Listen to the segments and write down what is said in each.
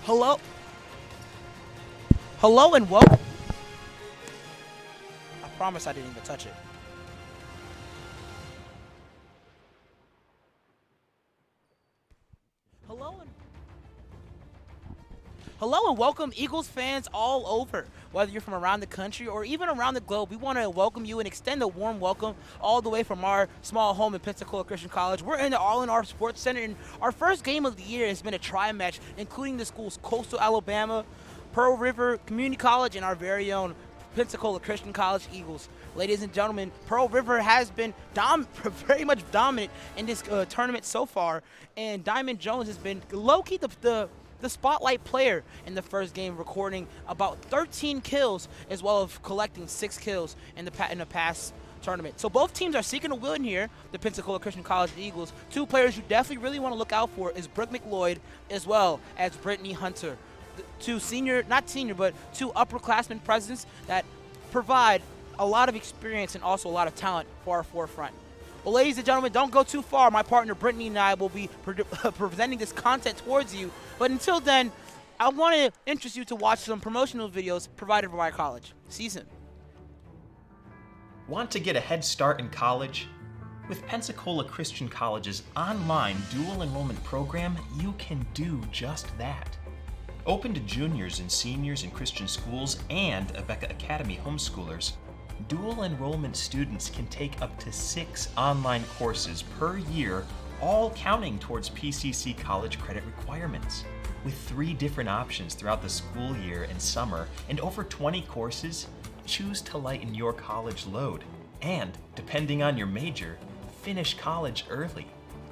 Hello? Hello and welcome. I promise I didn't even touch it. Hello and Hello and welcome, Eagles fans all over. Whether you're from around the country or even around the globe, we want to welcome you and extend a warm welcome all the way from our small home in Pensacola Christian College. We're in the All-in-Our Sports Center, and our first game of the year has been a tri-match, including the schools Coastal Alabama, Pearl River Community College, and our very own Pensacola Christian College Eagles. Ladies and gentlemen, Pearl River has been very much dominant in this tournament so far, and Diamond Jones has been low-key the spotlight player in the first game, recording about 13 kills as well as collecting 6 kills in the past tournament. So both teams are seeking a win here, the Pensacola Christian College Eagles. Two players you definitely really want to look out for is Brooke McLeod as well as Brittany Hunter. Two two upperclassmen presence that provide a lot of experience and also a lot of talent for our forefront. Well, ladies and gentlemen, don't go too far. My partner Brittany and I will be presenting this content towards you. But until then, I want to introduce you to watch some promotional videos provided by my college. See you soon. Want to get a head start in college? With Pensacola Christian College's online dual enrollment program, you can do just that. Open to juniors and seniors in Christian schools and Abeka Academy homeschoolers, dual enrollment students can take up to 6 online courses per year, all counting towards PCC college credit requirements. With 3 different options throughout the school year and summer and over 20 courses, choose to lighten your college load. And, depending on your major, finish college early.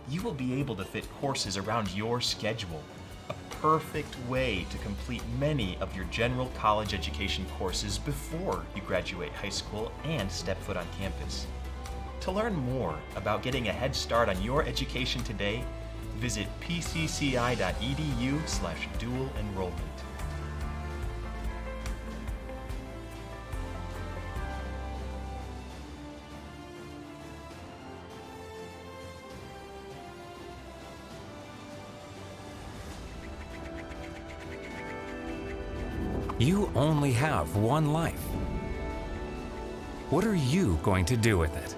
You will be able to fit courses around your schedule. A perfect way to complete many of your general college education courses before you graduate high school and step foot on campus. To learn more about getting a head start on your education today, visit pcci.edu/dual enrollment. You only have one life. What are you going to do with it?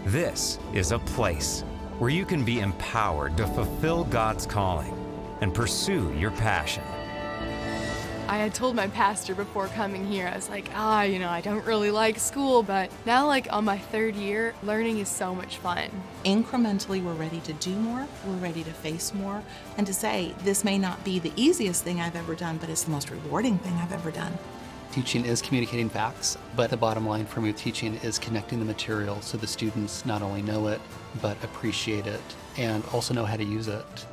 This is a place where you can be empowered to fulfill God's calling and pursue your passion. I had told my pastor before coming here, I was like, I don't really like school, but now on my 3rd year, learning is so much fun. Incrementally, we're ready to do more, we're ready to face more, and to say, this may not be the easiest thing I've ever done, but it's the most rewarding thing I've ever done. Teaching is communicating facts, but the bottom line for me with teaching is connecting the material so the students not only know it, but appreciate it and also know how to use it.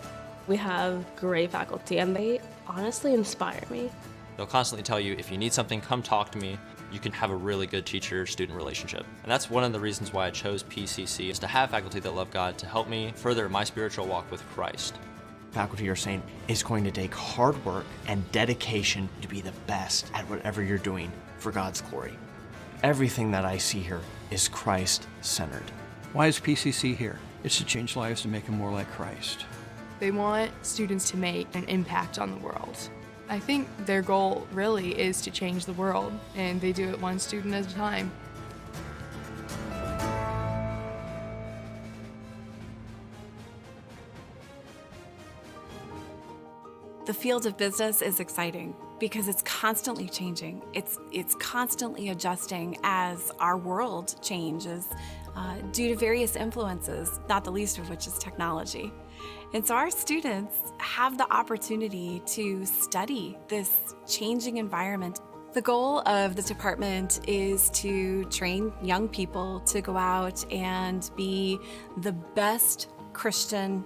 We have great faculty and they honestly inspire me. They'll constantly tell you, if you need something, come talk to me. You can have a really good teacher-student relationship. And that's one of the reasons why I chose PCC, is to have faculty that love God to help me further my spiritual walk with Christ. Faculty are saying it's going to take hard work and dedication to be the best at whatever you're doing for God's glory. Everything that I see here is Christ-centered. Why is PCC here? It's to change lives and make them more like Christ. They want students to make an impact on the world. I think their goal really is to change the world, and they do it one student at a time. The field of business is exciting because it's constantly changing. It's constantly adjusting as our world changes due to various influences, not the least of which is technology. And so our students have the opportunity to study this changing environment. The goal of this department is to train young people to go out and be the best Christian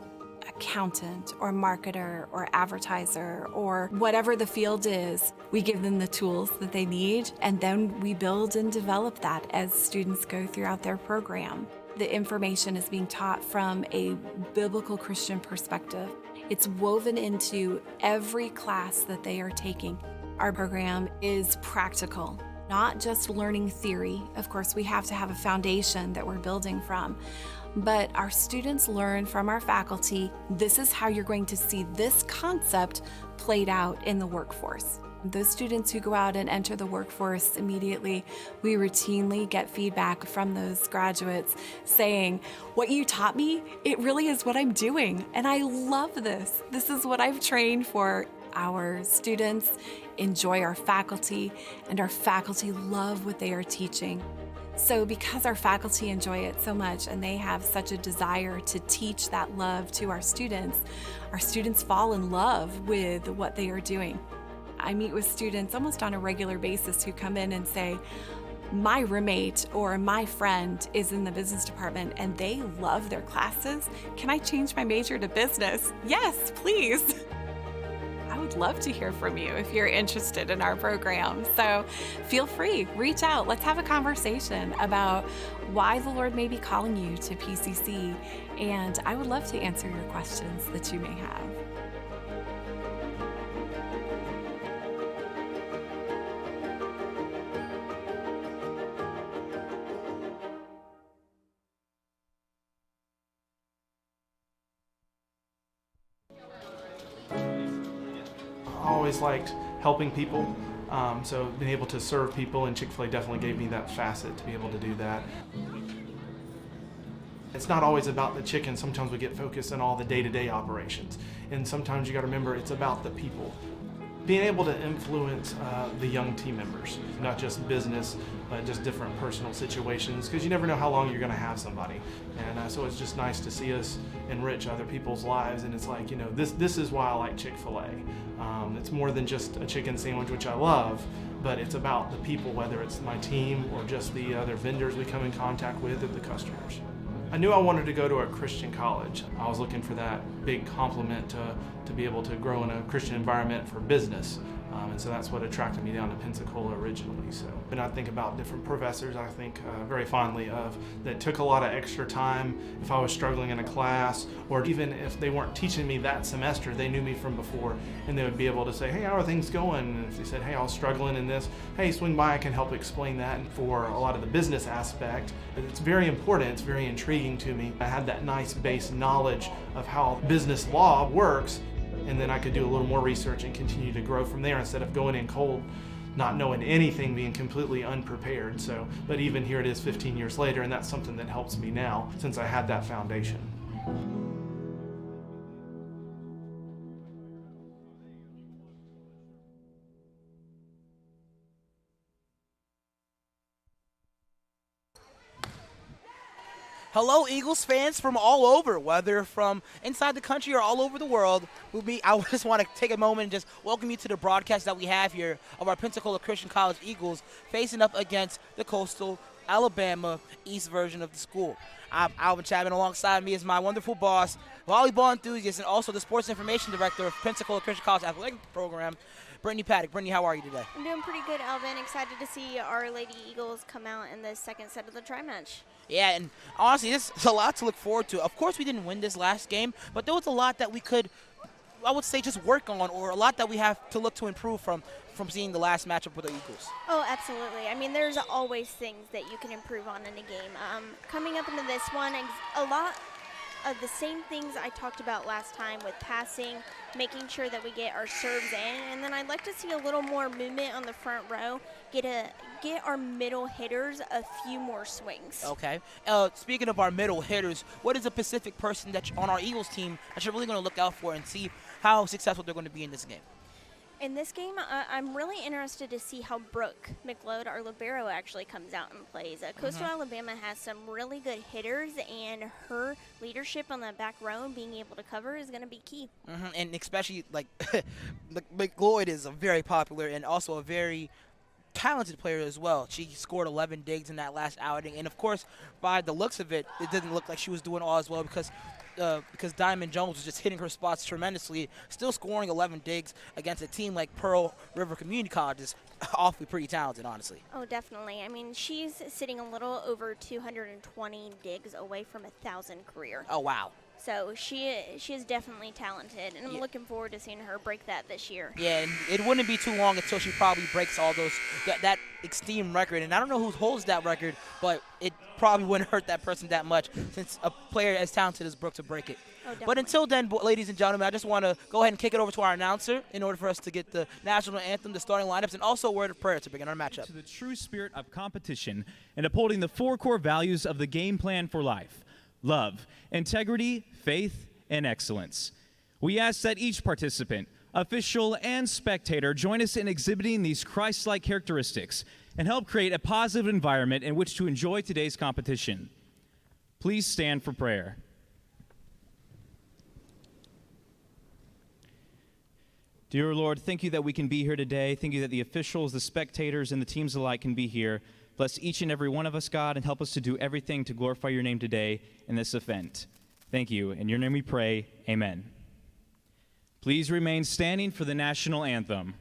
accountant or marketer or advertiser or whatever the field is. We give them the tools that they need, and then we build and develop that as students go throughout their program. The information is being taught from a biblical Christian perspective. It's woven into every class that they are taking. Our program is practical, not just learning theory. Of course, we have to have a foundation that we're building from, but our students learn from our faculty, this is how you're going to see this concept played out in the workforce. Those students who go out and enter the workforce immediately, we routinely get feedback from those graduates saying, what you taught me, it really is what I'm doing, and I love this. This is what I've trained for. Our students enjoy our faculty, and our faculty love what they are teaching. So because our faculty enjoy it so much and they have such a desire to teach that love to our students fall in love with what they are doing. I meet with students almost on a regular basis who come in and say, my roommate or my friend is in the business department and they love their classes. Can I change my major to business? Yes, please. I would love to hear from you if you're interested in our program. So feel free, reach out. Let's have a conversation about why the Lord may be calling you to PCC. And I would love to answer your questions that you may have. I always liked helping people, so being able to serve people, and Chick-fil-A definitely gave me that facet to be able to do that. It's not always about the chicken. Sometimes we get focused on all the day-to-day operations, and sometimes you got to remember it's about the people. Being able to influence the young team members, not just business, but just different personal situations, because you never know how long you're going to have somebody. And so it's just nice to see us enrich other people's lives, and it's like, you know, this is why I like Chick-fil-A. It's more than just a chicken sandwich, which I love, but it's about the people, whether it's my team or just the other vendors we come in contact with or the customers. I knew I wanted to go to a Christian college. I was looking for that big complement to be able to grow in a Christian environment for business. And so that's what attracted me down to Pensacola originally. So when I think about different professors, I think very fondly of that took a lot of extra time if I was struggling in a class, or even if they weren't teaching me that semester, they knew me from before, and they would be able to say, hey, how are things going? And if they said, hey, I was struggling in this, hey, swing by, I can help explain that. And for a lot of the business aspect, it's very important, it's very intriguing to me. I had that nice base knowledge of how business law works, and then I could do a little more research and continue to grow from there instead of going in cold, not knowing anything, being completely unprepared. So, but even here it is 15 years later, and that's something that helps me now since I had that foundation. Hello, Eagles fans from all over, whether from inside the country or all over the world. I just want to take a moment and just welcome you to the broadcast that we have here of our Pensacola Christian College Eagles facing up against the Coastal Alabama East version of the school. I'm Alvin Chapman. Alongside me is my wonderful boss, volleyball enthusiast, and also the sports information director of Pensacola Christian College Athletic Program, Brittany Paddock. Brittany, how are you today? I'm doing pretty good, Alvin. Excited to see our Lady Eagles come out in the second set of the tri-match. Yeah, and honestly, this is a lot to look forward to. Of course, we didn't win this last game, but there was a lot that we could, I would say, just work on, or a lot that we have to look to improve from seeing the last matchup with the Eagles. Oh, absolutely. I mean, there's always things that you can improve on in a game. Coming up into this one, a lot of the same things I talked about last time with passing, making sure that we get our serves in, and then I'd like to see a little more movement on the front row, get our middle hitters a few more swings. Okay. Speaking of our middle hitters, what is a specific person on our Eagles team that you're really going to look out for and see how successful they're going to be in this game? In this game, I'm really interested to see how Brooke McLeod, our libero, actually comes out and plays. Coastal Alabama has some really good hitters, and her leadership on the back row and being able to cover is going to be key. And especially, like, McLeod is a very popular and also a very talented player as well. She scored 11 digs in that last outing, and of course, by the looks of it, it didn't look like she was doing all as well because Diamond Jones was just hitting her spots tremendously, still scoring 11 digs against a team like Pearl River Community College is awfully pretty talented, honestly. Oh, definitely. I mean, she's sitting a little over 220 digs away from 1,000 career. Oh, wow. So she is definitely talented, and I'm looking forward to seeing her break that this year. Yeah, and it wouldn't be too long until she probably breaks all those that esteemed record, and I don't know who holds that record, but it probably wouldn't hurt that person that much since a player as talented as Brooke to break it. But until then, ladies and gentlemen, I just want to go ahead and kick it over to our announcer in order for us to get the national anthem, the starting lineups, and also a word of prayer to begin our matchup. To the true spirit of competition and upholding the 4 core values of the game plan for life: love, integrity, faith, and excellence. We ask that each participant, official, and spectator join us in exhibiting these Christ-like characteristics and help create a positive environment in which to enjoy today's competition. Please stand for prayer. Dear Lord, thank you that we can be here today. Thank you that the officials, the spectators, and the teams alike can be here. Bless each and every one of us, God, and help us to do everything to glorify your name today in this event. Thank you. In your name we pray, amen. Please remain standing for the national anthem.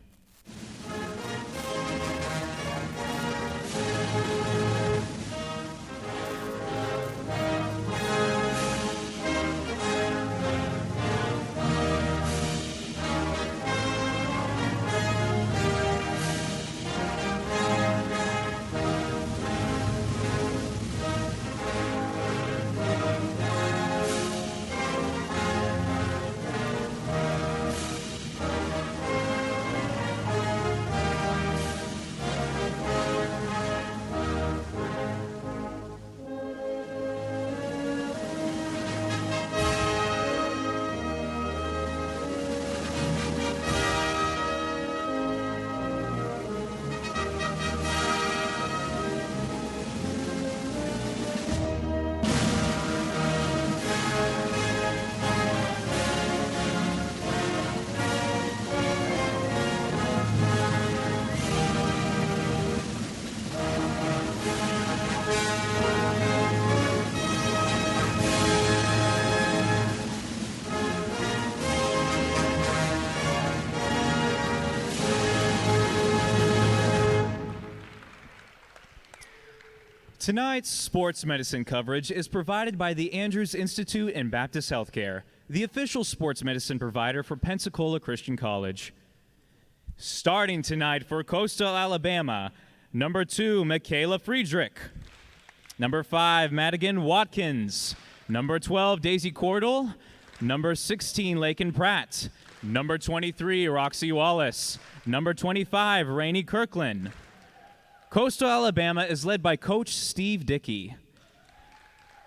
Tonight's sports medicine coverage is provided by the Andrews Institute and Baptist Healthcare, the official sports medicine provider for Pensacola Christian College. Starting tonight for Coastal Alabama, number 2, Michaela Friedrich. Number 5, Madigan Watkins. Number 12, Daisy Cordell. Number 16, Lakin Pratt. Number 23, Roxy Wallace. Number 25, Rainey Kirkland. Coastal Alabama is led by Coach Steve Dickey.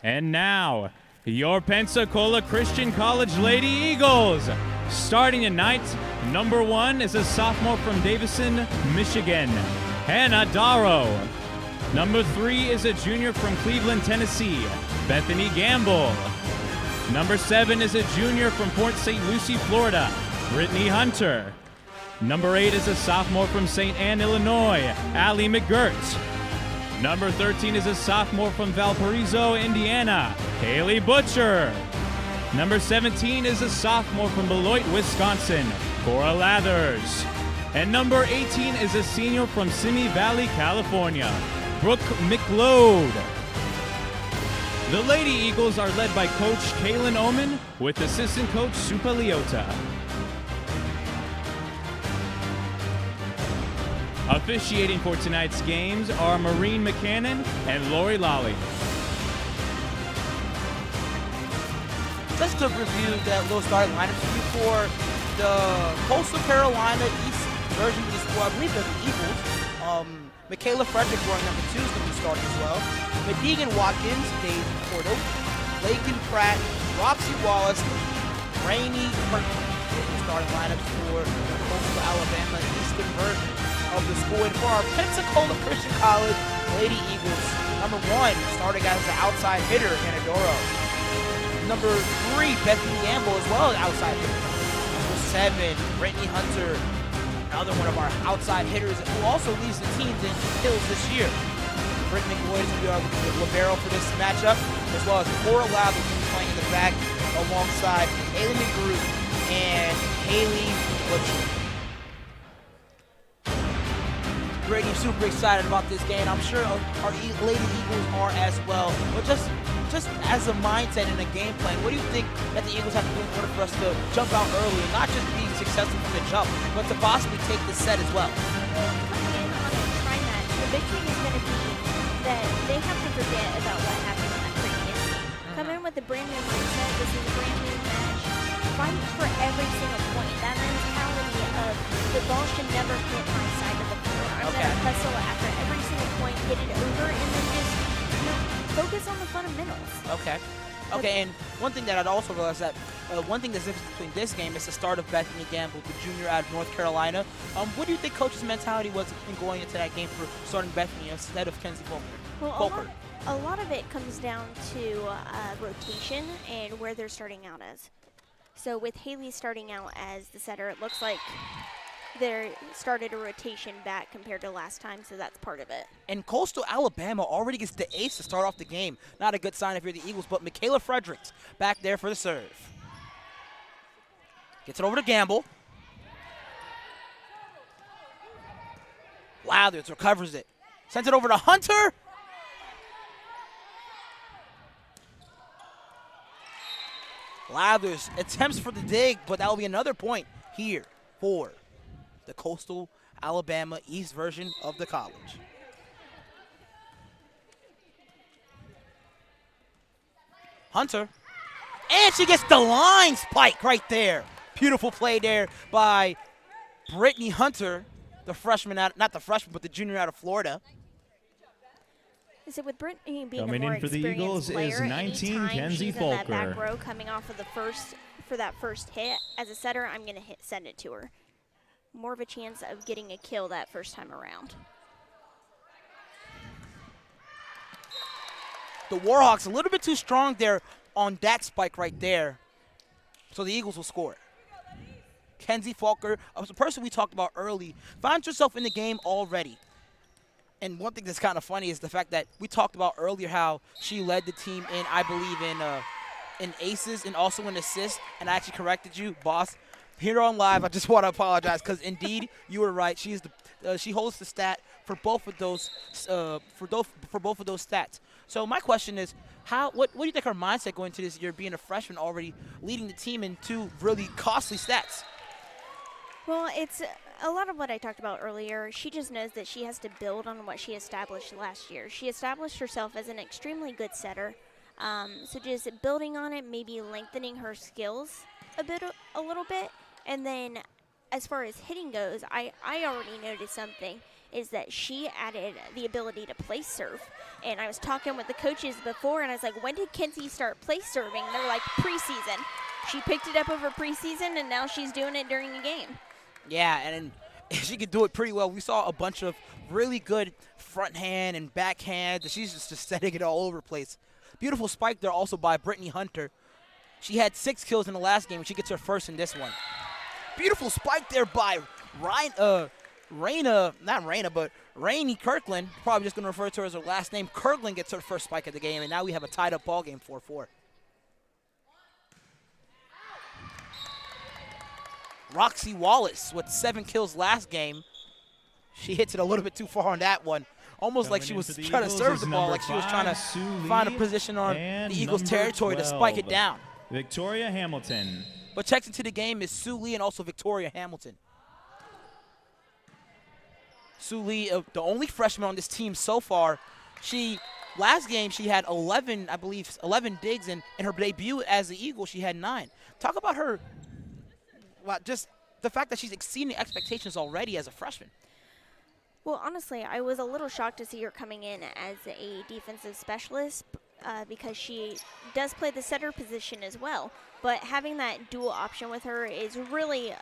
And now, your Pensacola Christian College Lady Eagles. Starting tonight, number 1 is a sophomore from Davison, Michigan, Hannah Darrow. Number 3 is a junior from Cleveland, Tennessee, Bethany Gamble. Number 7 is a junior from Port St. Lucie, Florida, Brittany Hunter. Number 8 is a sophomore from St. Anne, Illinois, Allie McGirt. Number 13 is a sophomore from Valparaiso, Indiana, Haley Butcher. Number 17 is a sophomore from Beloit, Wisconsin, Cora Lathers. And number 18 is a senior from Simi Valley, California, Brooke McLeod. The Lady Eagles are led by Coach Kaylin Oman with assistant coach Supa Leota. Officiating for tonight's games are Maureen McCannon and Lori Lally. Just to review that little starting lineup for the Coastal Carolina East version of the squad, I believe they're the Eagles. Michaela Frederick wearing number 2 is going to be starting as well. Madigan Watkins, Dave Porto, Lakin Pratt, Roxy Wallace, Rainey Kirkland. Starting lineups for the Coastal Alabama Eastern version of the school. And for our Pensacola Christian College Lady Eagles, number 1 starting as the outside hitter, Hannah Doro. Number 3, Bethany Gamble, as well as outside hitter. Number 7, Brittany Hunter, another one of our outside hitters who also leads the teams in kills this year. Brittany McLeod will be our libero for this matchup, as well as Cora Lathers, who will be playing in the back alongside Haley McGrew and Haley Butcher. Brady, I'm super excited about this game. I'm sure our Lady Eagles are as well. But just as a mindset and a game plan, what do you think that the Eagles have to do in order for us to jump out early and not just be successful from the jump, but to possibly take the set as well? Coming in on a TriMet, big thing is going to be that they have to forget about what happened in that previous game. Come in with a brand new mindset. This is a brand new match. Fight for every single point. That mentality of the ball should never hit my side of the floor. I'm going to hustle after every single point, get it over, and then just focus on the fundamentals. Okay, and one thing that I'd also realize that one thing that's different between this game is the start of Bethany Gamble, the junior out of North Carolina. What do you think coach's mentality was in going into that game for starting Bethany instead of Kenzie Volker? Well, a lot of it comes down to rotation and where they're starting out as. So with Haley starting out as the setter, it looks like they started a rotation back compared to last time, so that's part of it. And Coastal Alabama already gets the ace to start off the game. Not a good sign if you're the Eagles, but Michaela Fredericks back there for the serve. Gets it over to Gamble. Lathers recovers it. Sends it over to Hunter. Lathers attempts for the dig, but that will be another point here for the Coastal Alabama East version of the college. Hunter. And she gets the line spike right there. Beautiful play there by Brittany Hunter, the freshman out, not the freshman, but the junior out of Florida. Is it with Brittany being Coming a more in for the experienced Eagles player, is 19, anytime Kenzie she's in that Volker. back row coming off of that first hit, as a setter, I'm going to send it to her. More of a chance of getting a kill that first time around. The Warhawks a little bit too strong there on that spike right there, so the Eagles will score. Kenzie Volker, a person we talked about early, finds herself in the game already. And one thing that's kind of funny is the fact that we talked about earlier how she led the team in, I believe, in aces and also in assists. And I actually corrected you, boss. Here on live, I just want to apologize because indeed you were right. She holds the stat for both of those for both of those stats. So my question is, what do you think her mindset going into this year, being a freshman already leading the team in two really costly stats? Well, it's a lot of what I talked about earlier. She just knows that she has to build on what she established last year. She established herself as an extremely good setter. So just building on it, maybe lengthening her skills a little bit. And then as far as hitting goes, I already noticed something, is that she added the ability to place serve. And I was talking with the coaches before, and I was like, when did Kenzie start place serving? They're like, preseason. She picked it up over preseason, and now she's doing it during the game. Yeah, and she could do it pretty well. We saw a bunch of really good front hand and backhand. She's just setting it all over the place. Beautiful spike there also by Brittany Hunter. She had 6 kills in the last game, and she gets her first in this one. Beautiful spike there by Rainey Kirkland. Probably just going to refer to her as her last name. Kirkland gets her first spike of the game, and now we have a tied-up ball game, 4-4. Roxy Wallace with 7 kills last game. She hits it a little bit too far on that one. Almost like she was trying to serve the ball, like she was trying to find a position on the Eagles' territory to spike it down. Victoria Hamilton. But checks into the game is Sue Lee and also Victoria Hamilton. Sue Lee, the only freshman on this team so far. Last game she had 11 digs, and in her debut as the Eagle she had 9. Talk about her. Well, just the fact that she's exceeding expectations already as a freshman. Well, honestly, I was a little shocked to see her coming in as a defensive specialist because she does play the setter position as well. But having that dual option with her is really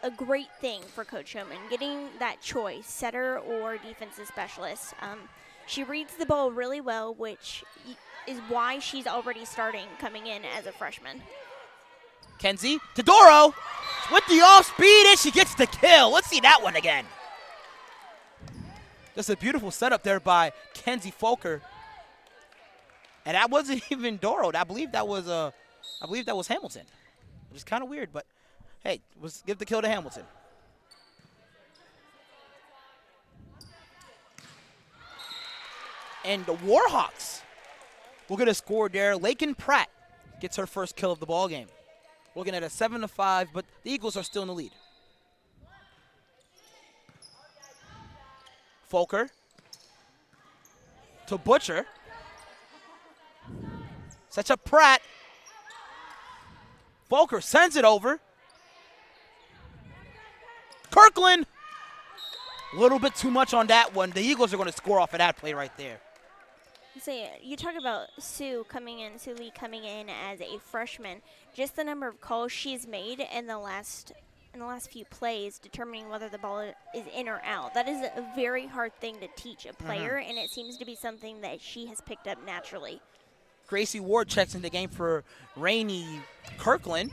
a great thing for Coach Homan, getting that choice, setter or defensive specialist. She reads the ball really well, which is why she's already starting coming in as a freshman. Kenzie Todoro with the off speed, and she gets the kill. Let's see that one again. Just a beautiful setup there by Kenzie Volker. And that wasn't even Doro. I believe that was Hamilton. Which is kind of weird, but hey, let's give the kill to Hamilton. And the Warhawks will get a score there. Lakin Pratt gets her first kill of the ball game. Looking at a 7-5, but the Eagles are still in the lead. Volker to Butcher. Sets up Pratt. Volker sends it over. Kirkland. A little bit too much on that one. The Eagles are going to score off of that play right there. So you talk about Sue Lee coming in as a freshman. Just the number of calls she's made in the last few plays, determining whether the ball is in or out. That is a very hard thing to teach a player, and it seems to be something that she has picked up naturally. Gracie Ward checks in the game for Rainey Kirkland.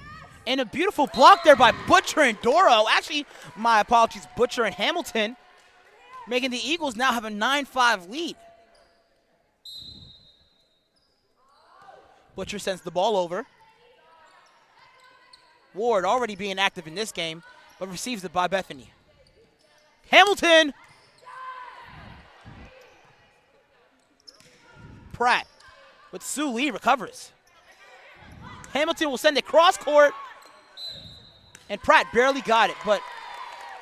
And a beautiful block there by Butcher and Doro. Actually, my apologies, Butcher and Hamilton, making the Eagles now have a 9-5 lead. Butcher sends the ball over. Ward already being active in this game, but receives it by Bethany. Hamilton! Pratt with Sue Lee recovers. Hamilton will send it cross court. And Pratt barely got it, but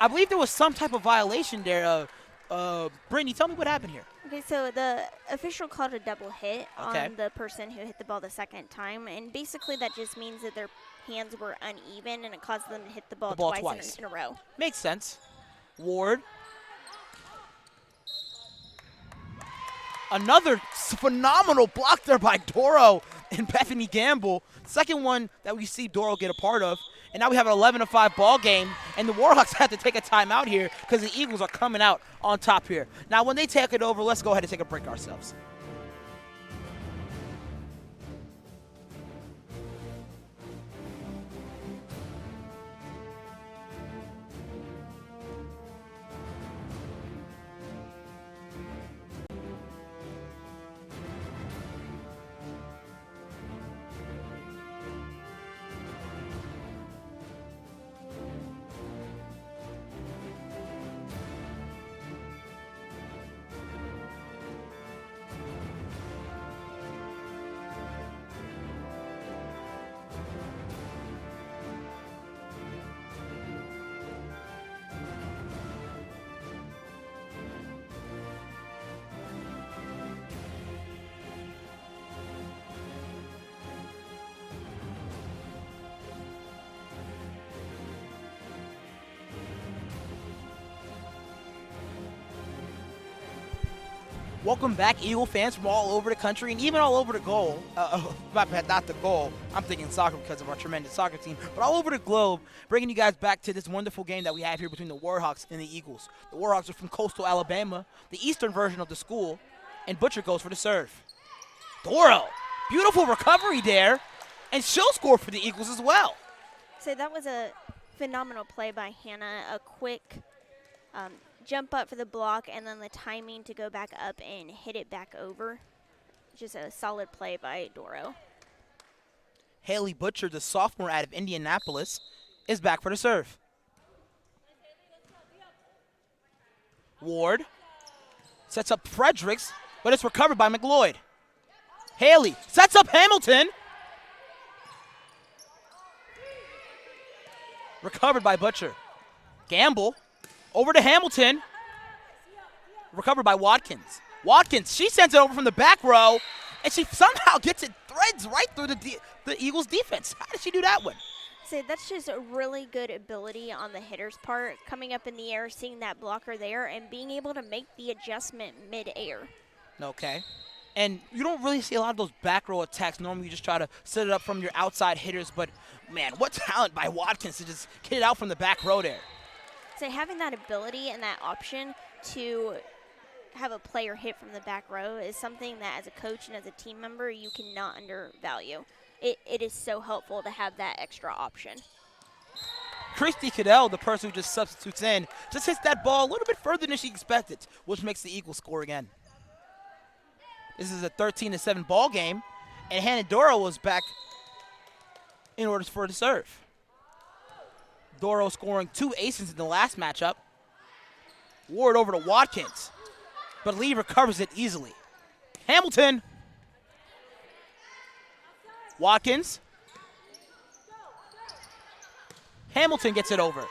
I believe there was some type of violation there. Brittany, tell me what happened here. Okay, so the official called a double hit on the person who hit the ball the second time, and basically that just means that their hands were uneven and it caused them to hit the ball twice. In a row. Makes sense. Ward. Another phenomenal block there by Doro and Bethany Gamble. Second one that we see Doro get a part of. And now we have an 11-5 ball game, and the Warhawks have to take a timeout here because the Eagles are coming out on top here. Now, when they take it over, let's go ahead and take a break ourselves. Welcome back, Eagle fans from all over the country and even all over the goal. Not the goal. I'm thinking soccer because of our tremendous soccer team. But all over the globe, bringing you guys back to this wonderful game that we have here between the Warhawks and the Eagles. The Warhawks are from coastal Alabama, the eastern version of the school, and Butcher goes for the serve. Doro, beautiful recovery there, and she'll score for the Eagles as well. So that was a phenomenal play by Hannah, a quick jump up for the block, and then the timing to go back up and hit it back over. Just a solid play by Doro. Haley Butcher, the sophomore out of Indianapolis, is back for the serve. Ward sets up Fredericks, but it's recovered by McLeod. Haley sets up Hamilton. Recovered by Butcher. Gamble over to Hamilton. Recovered by Watkins. Watkins, she sends it over from the back row, and she somehow gets it, threads right through the Eagles' defense. How did she do that one? So that's just a really good ability on the hitter's part, coming up in the air, seeing that blocker there, and being able to make the adjustment mid-air. Okay. And you don't really see a lot of those back row attacks. Normally you just try to set it up from your outside hitters, but, man, what talent by Watkins to just get it out from the back row there. So having that ability and that option to have a player hit from the back row is something that as a coach and as a team member you cannot undervalue. It is so helpful to have that extra option. Christy Cadell, the person who just substitutes in, just hits that ball a little bit further than she expected, which makes the Eagles score again. This is a 13-7 ball game, and Hannah Doro was back in order for the serve. Doro scoring 2 aces in the last matchup. Ward over to Watkins, but Lee recovers it easily. Hamilton. Watkins. Hamilton gets it over.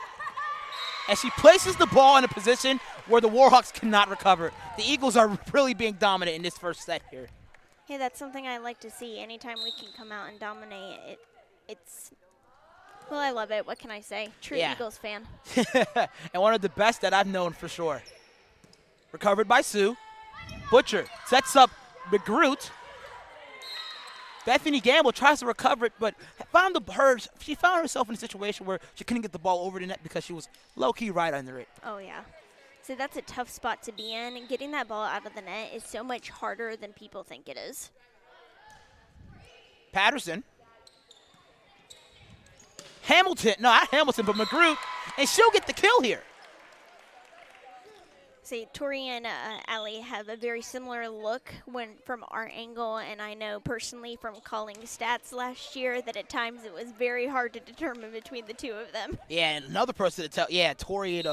And she places the ball in a position where the Warhawks cannot recover. The Eagles are really being dominant in this first set here. Hey, that's something I like to see. Anytime we can come out and dominate, it's well, I love it. What can I say? True Eagles fan. And one of the best that I've known for sure. Recovered by Sue. Butcher sets up McGroot. Bethany Gamble tries to recover it, but she found herself in a situation where she couldn't get the ball over the net because she was low-key right under it. Oh, yeah. So that's a tough spot to be in, and getting that ball out of the net is so much harder than people think it is. Patterson. Hamilton, no, not Hamilton, but McGroot, and she'll get the kill here. See, Tori and Allie have a very similar look from our angle, and I know personally from calling stats last year that at times it was very hard to determine between the two of them. Yeah, and another person to tell, Tori and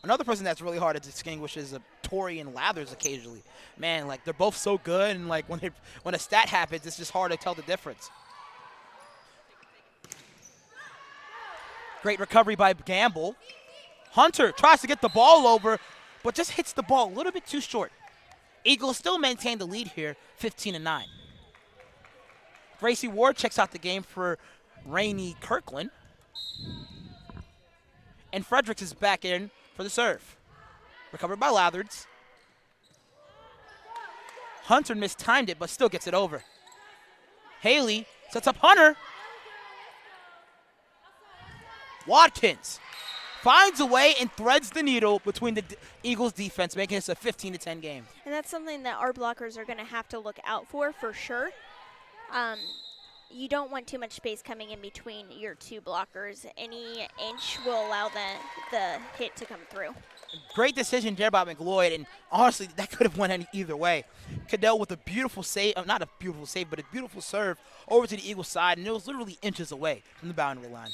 another person that's really hard to distinguish is Tori and Lathers occasionally. Man, like they're both so good, and like when a stat happens, it's just hard to tell the difference. Great recovery by Gamble. Hunter tries to get the ball over, but just hits the ball a little bit too short. Eagles still maintain the lead here, 15-9. Gracie Ward checks out the game for Rainey Kirkland. And Fredericks is back in for the serve. Recovered by Lathards. Hunter mistimed it, but still gets it over. Haley sets up Hunter. Watkins finds a way and threads the needle between the Eagles' defense, making this a 15-10 game. And that's something that our blockers are going to have to look out for sure. You don't want too much space coming in between your two blockers. Any inch will allow the hit to come through. Great decision there by McLeod, and honestly, that could have went either way. Cadell with a beautiful save, not a beautiful save, but a beautiful serve over to the Eagles' side, and it was literally inches away from the boundary line.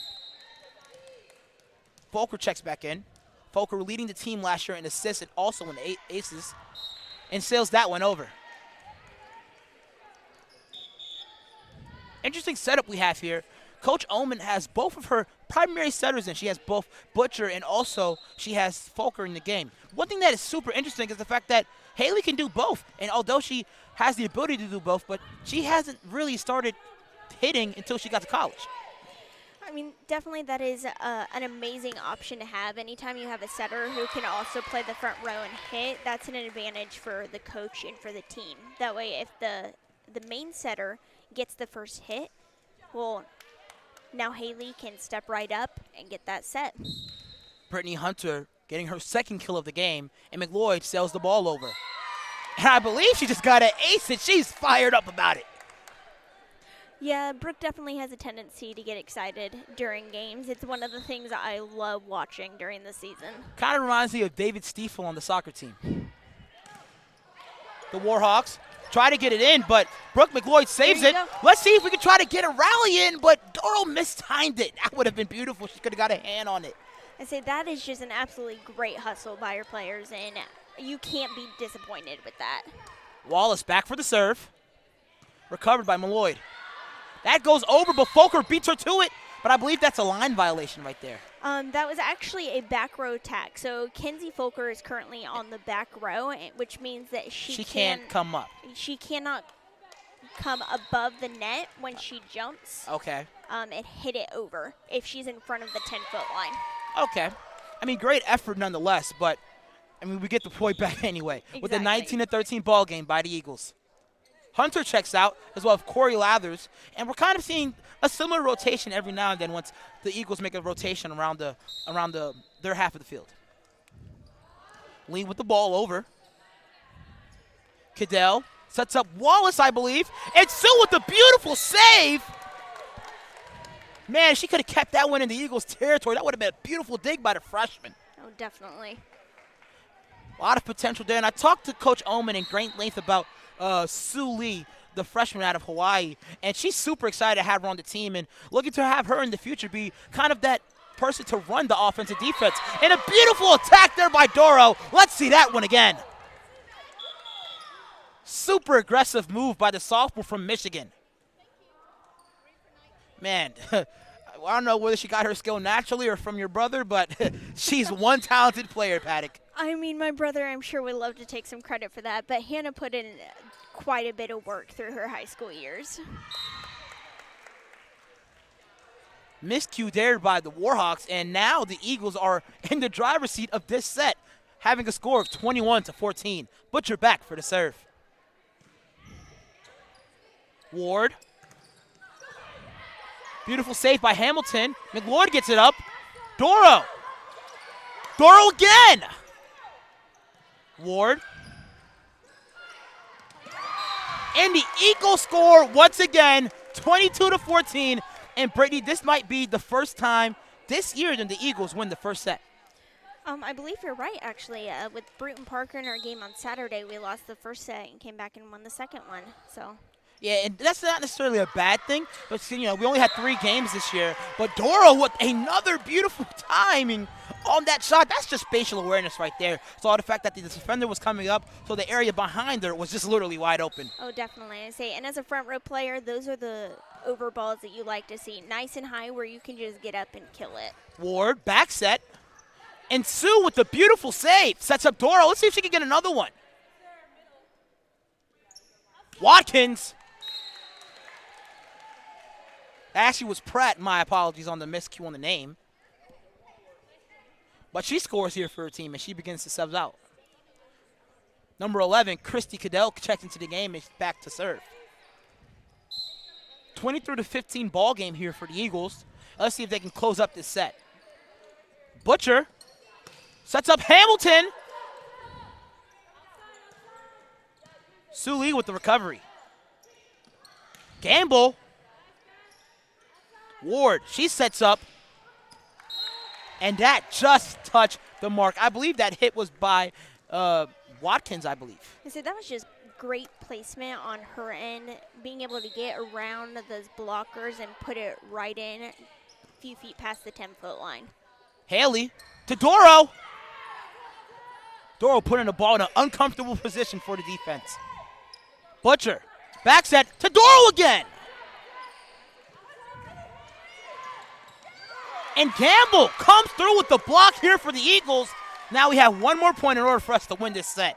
Folker checks back in. Folker leading the team last year in assists and also in aces, and sails that one over. Interesting setup we have here. Coach Oman has both of her primary setters in. She has both Butcher and also she has Folker in the game. One thing that is super interesting is the fact that Haley can do both. And although she has the ability to do both, but she hasn't really started hitting until she got to college. I mean, definitely that is an amazing option to have. Anytime you have a setter who can also play the front row and hit, that's an advantage for the coach and for the team. That way, if the main setter gets the first hit, well, now Haley can step right up and get that set. Brittany Hunter getting her second kill of the game, and McLeod sails the ball over. And I believe she just got an ace, and she's fired up about it. Yeah, Brooke definitely has a tendency to get excited during games. It's one of the things I love watching during the season. Kind of reminds me of David Stiefel on the soccer team. The Warhawks try to get it in, but Brooke McLeod saves it. Go. Let's see if we can try to get a rally in, but Doro mistimed it. That would have been beautiful. She could have got a hand on it. I say that is just an absolutely great hustle by your players, and you can't be disappointed with that. Wallace back for the serve. Recovered by Malloy. That goes over, but Folker beats her to it. But I believe that's a line violation right there. That was actually a back row attack. So Kenzie Folker is currently on the back row, which means that she can't come up. She cannot come above the net when she jumps. Okay. And hit it over if she's in front of the 10-foot line. Okay. I mean, great effort nonetheless, but I mean, we get the point back anyway. Exactly. With a 19-13 ball game by the Eagles. Hunter checks out, as well as Corey Lathers, and we're kind of seeing a similar rotation every now and then once the Eagles make a rotation around their half of the field. Lean with the ball over. Cadell sets up Wallace, I believe, and Sue with the beautiful save. Man, she could have kept that one in the Eagles' territory. That would have been a beautiful dig by the freshman. Oh, definitely. A lot of potential there, and I talked to Coach Oman in great length about Sue Lee, the freshman out of Hawaii, and she's super excited to have her on the team and looking to have her in the future be kind of that person to run the offensive defense. And a beautiful attack there by Doro. Let's see that one again. Super aggressive move by the sophomore from Michigan. Man, I don't know whether she got her skill naturally or from your brother, but she's one talented player, Paddock. I mean, my brother, I'm sure, would love to take some credit for that, but Hannah put in quite a bit of work through her high school years. Miscue there by the Warhawks, and now the Eagles are in the driver's seat of this set, having a score of 21-14. Butcher back for the serve. Ward. Beautiful save by Hamilton. McLeod gets it up. Doro. Doro again. Ward. And the Eagles score once again, 22-14. And Brittany, this might be the first time this year that the Eagles win the first set. I believe you're right, actually. With Bruton Parker in our game on Saturday, we lost the first set and came back and won the second one. So. Yeah, and that's not necessarily a bad thing. But, you know, we only had 3 games this year. But Doro with another beautiful timing on that shot. That's just spatial awareness right there. So the fact that the defender was coming up, so the area behind her was just literally wide open. Oh, definitely. I say, and as a front row player, those are the over balls that you like to see. Nice and high where you can just get up and kill it. Ward, back set. And Sue with the beautiful save. Sets up Doro. Let's see if she can get another one. Watkins. Actually was Pratt. My apologies on the miscue on the name. But she scores here for her team, and she begins to subs out. Number 11, Christy Cadell checked into the game and is back to serve. 23-15 ball game here for the Eagles. Let's see if they can close up this set. Butcher sets up Hamilton. Sue Lee with the recovery. Gamble. Ward, she sets up. And that just touched the mark. I believe that hit was by Watkins, I believe. I said that was just great placement on her end, being able to get around those blockers and put it right in a few feet past the 10-foot line. Haley to Doro. Doro putting the ball in an uncomfortable position for the defense. Butcher, back set to Doro again. And Gamble comes through with the block here for the Eagles. Now we have one more point in order for us to win this set.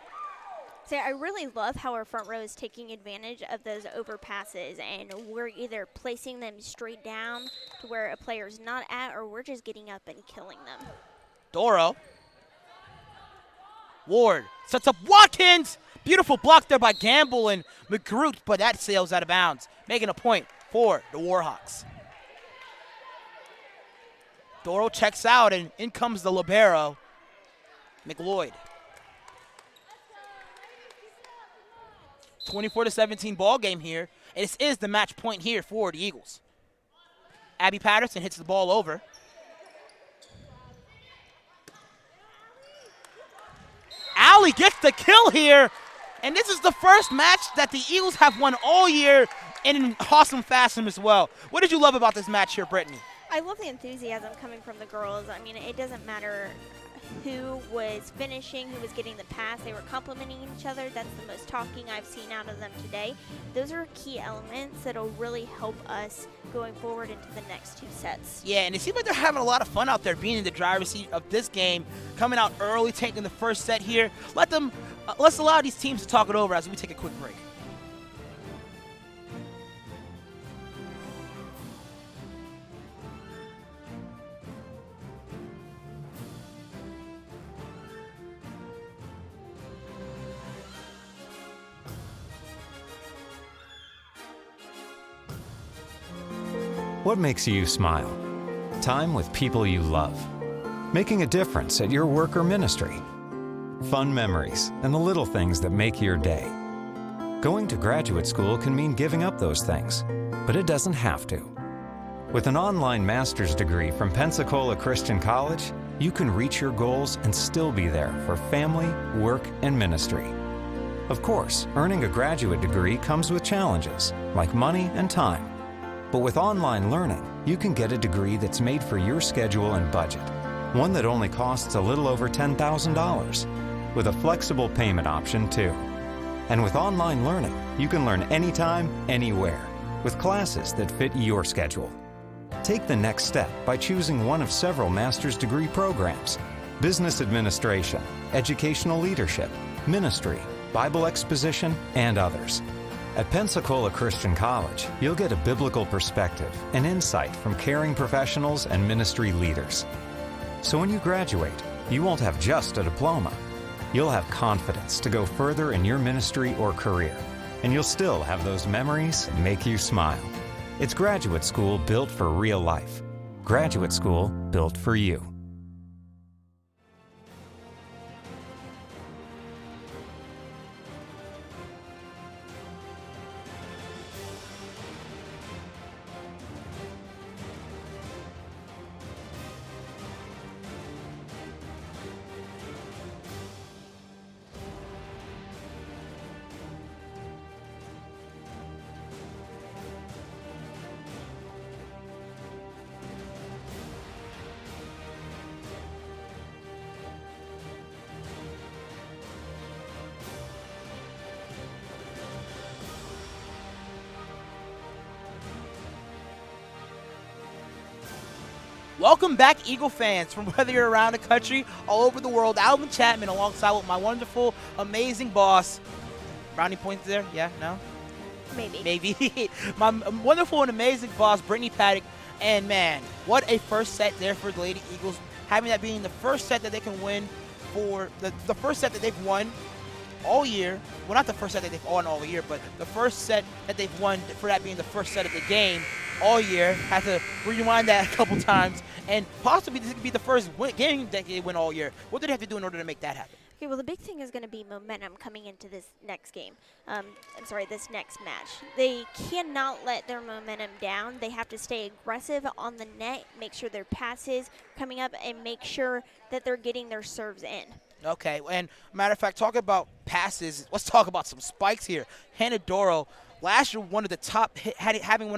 So I really love how our front row is taking advantage of those overpasses, and we're either placing them straight down to where a player's not at, or we're just getting up and killing them. Doro. Ward sets up Watkins. Beautiful block there by Gamble and McGroot, but that sails out of bounds, making a point for the Warhawks. Doro checks out, and in comes the libero, McLeod. 24-17 ball game here. And this is the match point here for the Eagles. Abby Patterson hits the ball over. Allie gets the kill here. And this is the first match that the Eagles have won all year in an awesome fashion as well. What did you love about this match here, Brittany? I love the enthusiasm coming from the girls. I mean, it doesn't matter who was finishing, who was getting the pass. They were complimenting each other. That's the most talking I've seen out of them today. Those are key elements that will really help us going forward into the next 2 sets. Yeah, and it seems like they're having a lot of fun out there being in the driver's seat of this game, coming out early, taking the first set here. Let's allow these teams to talk it over as we take a quick break. What makes you smile? Time with people you love. Making a difference at your work or ministry. Fun memories and the little things that make your day. Going to graduate school can mean giving up those things, but it doesn't have to. With an online master's degree from Pensacola Christian College, you can reach your goals and still be there for family, work, and ministry. Of course, earning a graduate degree comes with challenges, like money and time. But with online learning, you can get a degree that's made for your schedule and budget. One that only costs a little over $10,000, with a flexible payment option too. And with online learning, you can learn anytime, anywhere, with classes that fit your schedule. Take the next step by choosing one of several master's degree programs: business administration, educational leadership, ministry, Bible exposition, and others. At Pensacola Christian College, you'll get a biblical perspective and insight from caring professionals and ministry leaders. So when you graduate, you won't have just a diploma. You'll have confidence to go further in your ministry or career, and you'll still have those memories that make you smile. It's graduate school built for real life. Graduate school built for you. Welcome back, Eagle fans, from whether you're around the country, all over the world. Alvin Chapman alongside with my wonderful, amazing boss. Brownie points there? Yeah? No? Maybe. Maybe. My wonderful and amazing boss, Brittany Paddock. And, man, what a first set there for the Lady Eagles. Having that being the first set that they can win for the first set that they've won all year. Well, not the first set that they've won all year, but the first set that they've won, for that being the first set of the game all year. Had to rewind that a couple times. And possibly this could be the first game that they win all year. What do they have to do in order to make that happen? Okay, well, the big thing is going to be momentum coming into this next game. This next match. They cannot let their momentum down. They have to stay aggressive on the net, make sure their passes coming up, and make sure that they're getting their serves in. Okay, and matter of fact, talking about passes, let's talk about some spikes here. Hannah Doro, last year having one of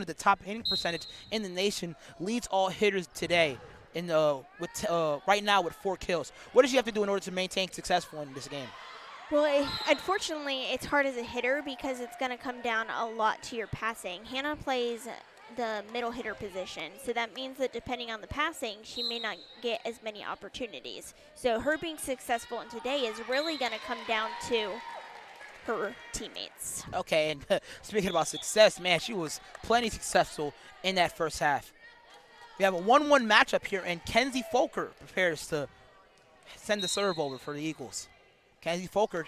the top hitting percentage in the nation, leads all hitters today right now with 4 kills. What does she have to do in order to maintain successful in this game? Well, unfortunately, it's hard as a hitter because it's going to come down a lot to your passing. Hannah plays the middle hitter position, so that means that depending on the passing, she may not get as many opportunities. So her being successful in today is really going to come down to her teammates. Okay, and speaking about success, man, she was plenty successful in that first half. We have a 1-1 matchup here, and Kenzie Folker prepares to send the serve over for the Eagles. Kenzie Folker,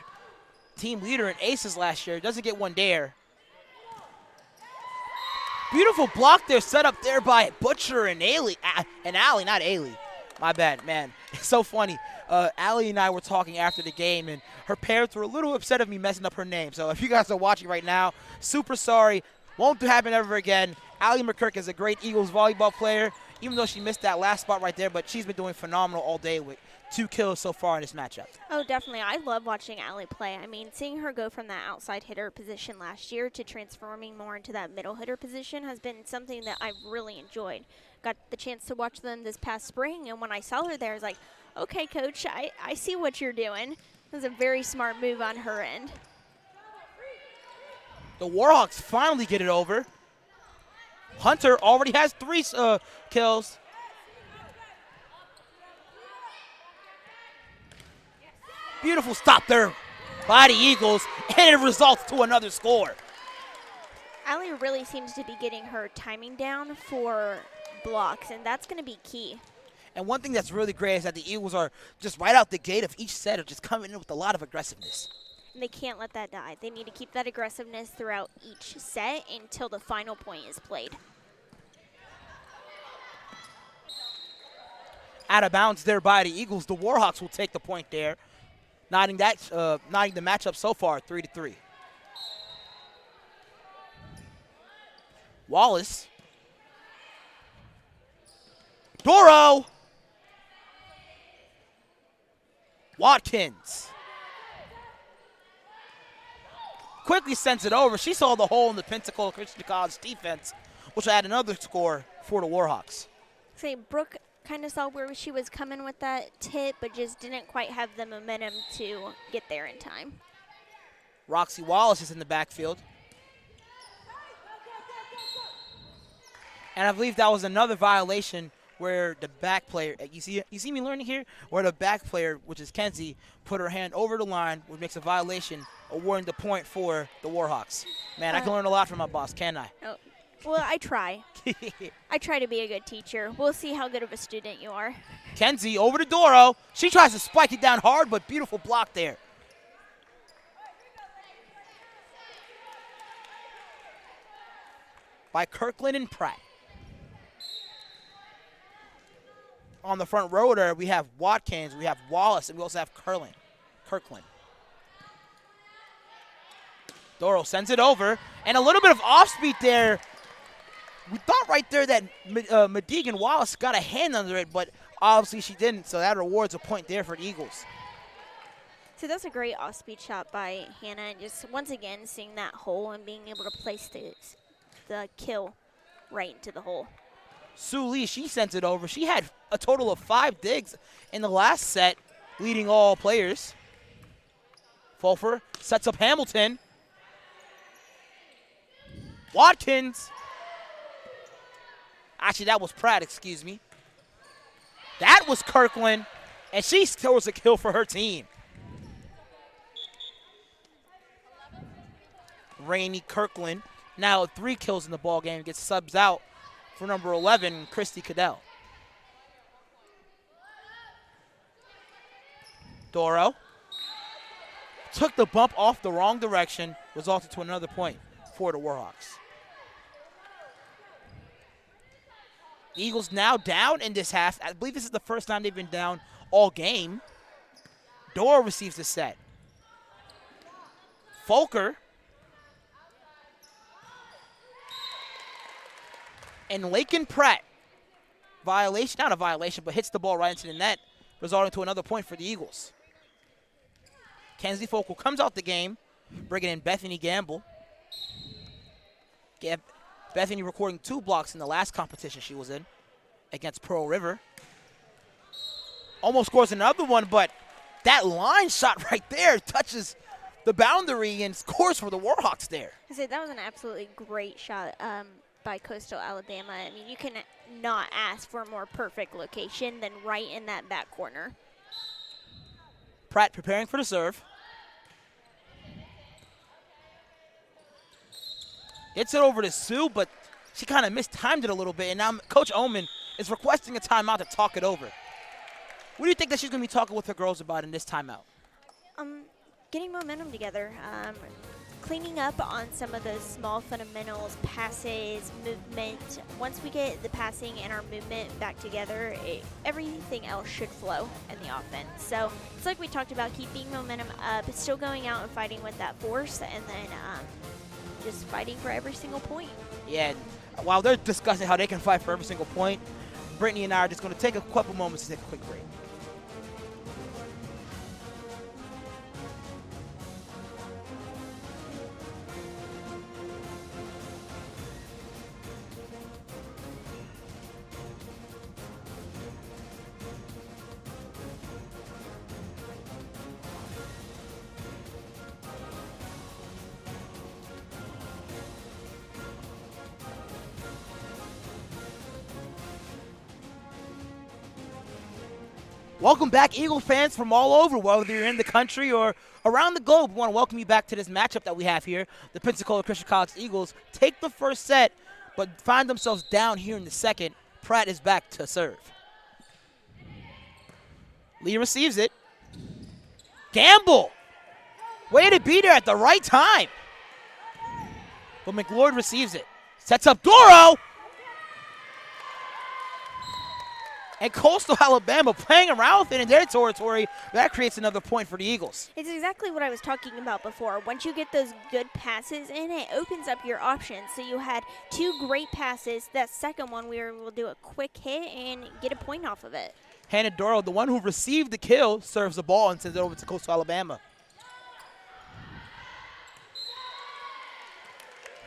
team leader in aces last year, doesn't get one dare. Beautiful block there, set up there by Butcher and Allie, not Ailey. My bad, man. It's so funny. Allie and I were talking after the game, and her parents were a little upset of me messing up her name. So if you guys are watching right now, super sorry. Won't happen ever again. Allie McKirk is a great Eagles volleyball player, even though she missed that last spot right there, but she's been doing phenomenal all day with 2 kills so far in this matchup. Oh, definitely. I love watching Allie play. I mean, seeing her go from that outside hitter position last year to transforming more into that middle hitter position has been something that I've really enjoyed. Got the chance to watch them this past spring, and when I saw her there, I was like, okay, Coach, I see what you're doing. It was a very smart move on her end. The Warhawks finally get it over. Hunter already has 3 kills. Beautiful stop there by the Eagles, and it results to another score. Allie really seems to be getting her timing down for blocks, and that's going to be key. And one thing that's really great is that the Eagles are just right out the gate of each set are just coming in with a lot of aggressiveness. And they can't let that die. They need to keep that aggressiveness throughout each set until the final point is played. Out of bounds there by the Eagles. The Warhawks will take the point there, knotting the matchup so far 3-3. Wallace. Doro. Watkins. Quickly sends it over. She saw the hole in the Pensacola Christian College defense, which will add another score for the Warhawks. Say, Brooke kind of saw where she was coming with that tip, but just didn't quite have the momentum to get there in time. Roxy Wallace is in the backfield. And I believe that was another violation where the back player, you see me learning here, where the back player, which is Kenzie, put her hand over the line, which makes a violation, awarding the point for the Warhawks. Man, I can learn a lot from my boss, can't I? Oh, well, I try. I try to be a good teacher. We'll see how good of a student you are. Kenzie over to Doro. She tries to spike it down hard, but beautiful block there. By Kirkland and Pratt. On the front row there, we have Watkins, we have Wallace, and we also have Kirkland. Doro sends it over, and a little bit of off-speed there. We thought right there that Medigan Wallace got a hand under it, but obviously she didn't, so that rewards a point there for the Eagles. So that's a great off-speed shot by Hannah, and just once again seeing that hole and being able to place the kill right into the hole. Sue Lee, she sends it over. She had a total of 5 digs in the last set, leading all players. Fulfer sets up Hamilton. Watkins. Actually, that was Pratt, excuse me. That was Kirkland, and she scores a kill for her team. Rainey Kirkland, now 3 kills in the ball game, gets subs out for number 11, Christy Cadell. Doro took the bump off the wrong direction, resulted to another point for the Warhawks. The Eagles now down in this half. I believe this is the first time they've been down all game. Doro receives the set. Folker and Lakin Pratt, violation, not a violation, but hits the ball right into the net, resulting to another point for the Eagles. Kenzie Folker comes out the game, bringing in Bethany Gamble. Bethany recording 2 blocks in the last competition she was in against Pearl River. Almost scores another one, but that line shot right there touches the boundary and scores for the Warhawks there. I said that was an absolutely great shot by Coastal Alabama. I mean, you can not ask for a more perfect location than right in that back corner. Pratt preparing for the serve. Gets it over to Sue, but she kind of mistimed it a little bit, and now Coach Oman is requesting a timeout to talk it over. What do you think that she's going to be talking with her girls about in this timeout? Getting momentum together, cleaning up on some of those small fundamentals, passes, movement. Once we get the passing and our movement back together, everything else should flow in the offense. So it's like we talked about, keeping momentum up, still going out and fighting with that force, and then just fighting for every single point. Yeah, while they're discussing how they can fight for every single point, Brittany and I are just going to take a couple moments to take a quick break. Welcome back, Eagle fans from all over, whether you're in the country or around the globe. We want to welcome you back to this matchup that we have here. The Pensacola Christian College Eagles take the first set, but find themselves down here in the second. Pratt is back to serve. Lee receives it. Gamble! Way to be there at the right time. But McLeod receives it. Sets up Doro! And Coastal Alabama playing around with it in their territory. That creates another point for the Eagles. It's exactly what I was talking about before. Once you get those good passes in, it opens up your options. So you had 2 great passes. That second one, we were able to do a quick hit and get a point off of it. Hannah Doro, the one who received the kill, serves the ball and sends it over to Coastal Alabama.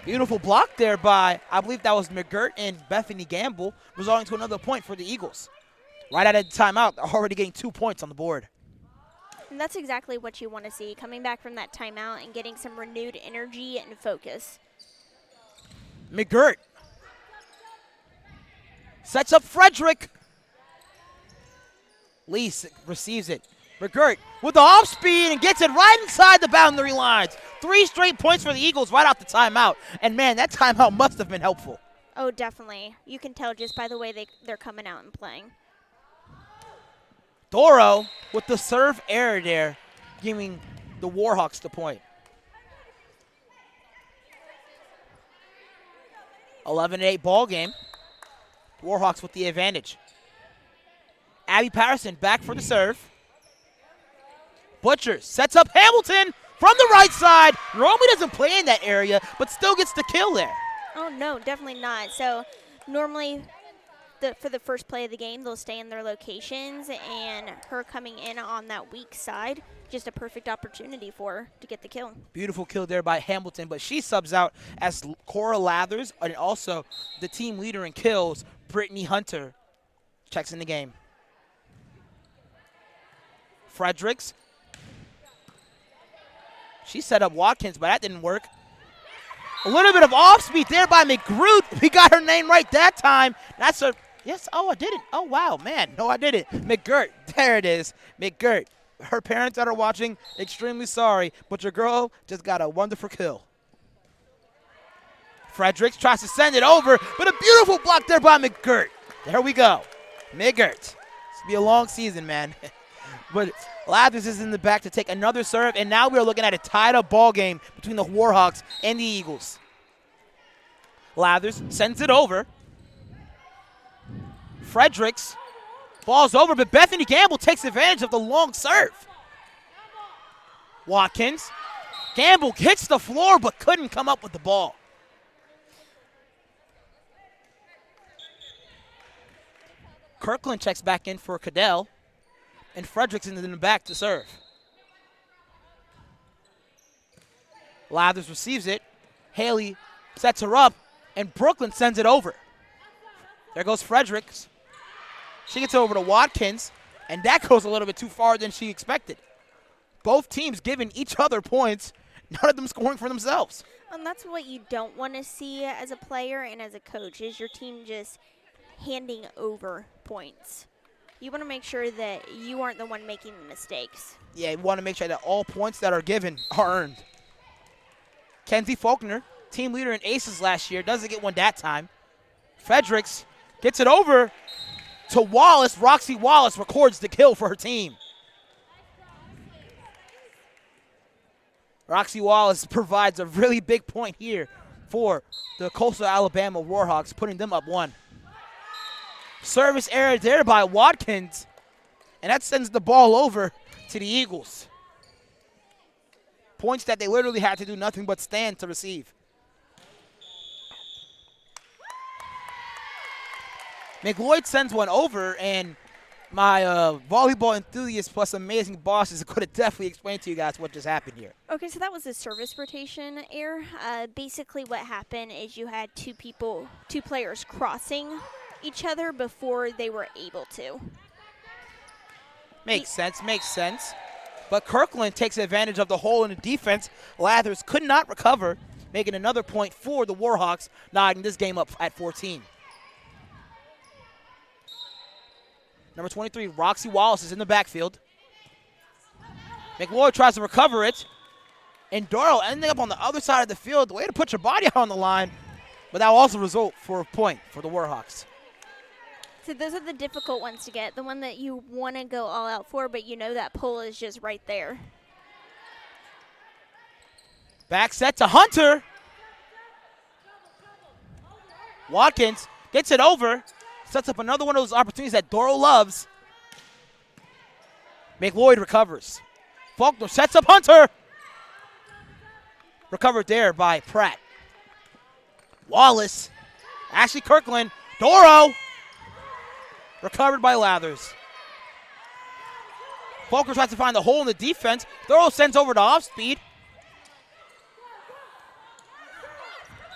Beautiful block there by, I believe that was McGirt and Bethany Gamble, resulting to another point for the Eagles. Right out of the timeout, they're already getting 2 points on the board. And that's exactly what you want to see, coming back from that timeout and getting some renewed energy and focus. McGirt sets up Frederick. Lee receives it. McGirt with the off speed and gets it right inside the boundary lines. 3 straight points for the Eagles right off the timeout. And, man, that timeout must have been helpful. Oh, definitely. You can tell just by the way they're coming out and playing. Doro with the serve error there, giving the Warhawks the point. 11-8 ball game. Warhawks with the advantage. Abby Patterson back for the serve. Butcher sets up Hamilton from the right side. Normally doesn't play in that area, but still gets the kill there. Oh, no, definitely not. So normally for the first play of the game, they'll stay in their locations, and her coming in on that weak side, just a perfect opportunity for her to get the kill. Beautiful kill there by Hamilton, but she subs out as Cora Lathers, and also the team leader in kills, Brittany Hunter, checks in the game. Fredericks. She set up Watkins, but that didn't work. A little bit of off speed there by McGroot. We got her name right that time. That's a, yes, oh, I didn't. Oh, wow, man. No, I didn't. McGirt, there it is. McGirt. Her parents that are watching, extremely sorry, but your girl just got a wonderful kill. Fredericks tries to send it over, but a beautiful block there by McGirt. There we go. McGirt. It's going to be a long season, man. But Lathers is in the back to take another serve, and now we are looking at a tied-up ball game between the Warhawks and the Eagles. Lathers sends it over. Fredericks, ball's over, but Bethany Gamble takes advantage of the long serve. Watkins, Gamble hits the floor but couldn't come up with the ball. Kirkland checks back in for Cadell. And Fredericks in the back to serve. Lathers receives it. Haley sets her up, and Brooklyn sends it over. There goes Fredericks. She gets over to Watkins, and that goes a little bit too far than she expected. Both teams giving each other points, none of them scoring for themselves. And that's what you don't want to see as a player and as a coach, is your team just handing over points. You want to make sure that you aren't the one making the mistakes. Yeah, you want to make sure that all points that are given are earned. Kenzie Faulkner, team leader in aces last year, doesn't get one that time. Fredericks gets it over to Wallace. Roxy Wallace records the kill for her team. Roxy Wallace provides a really big point here for the Coastal Alabama Warhawks, putting them up 1. Service error there by Watkins, and that sends the ball over to the Eagles. Points that they literally had to do nothing but stand to receive. McLeod sends one over, and my volleyball enthusiast plus amazing bosses could have definitely explained to you guys what just happened here. Okay, so that was a service rotation error. Basically what happened is you had two players crossing each other before they were able to. Makes sense. But Kirkland takes advantage of the hole in the defense. Lathers could not recover, making another point for the Warhawks, knocking this game up at 14. Number 23, Roxy Wallace is in the backfield. McLeod tries to recover it. And Doral ending up on the other side of the field. The way to put your body out on the line. But that will also result for a point for the Warhawks. So those are the difficult ones to get, the one that you want to go all out for, but you know that pull is just right there. Back set to Hunter. Watkins gets it over. Sets up another one of those opportunities that Doro loves. McLeod recovers. Faulkner sets up Hunter. Recovered there by Pratt. Wallace. Ashley Kirkland. Doro. Recovered by Lathers. Faulkner tries to find the hole in the defense. Doro sends over to off speed.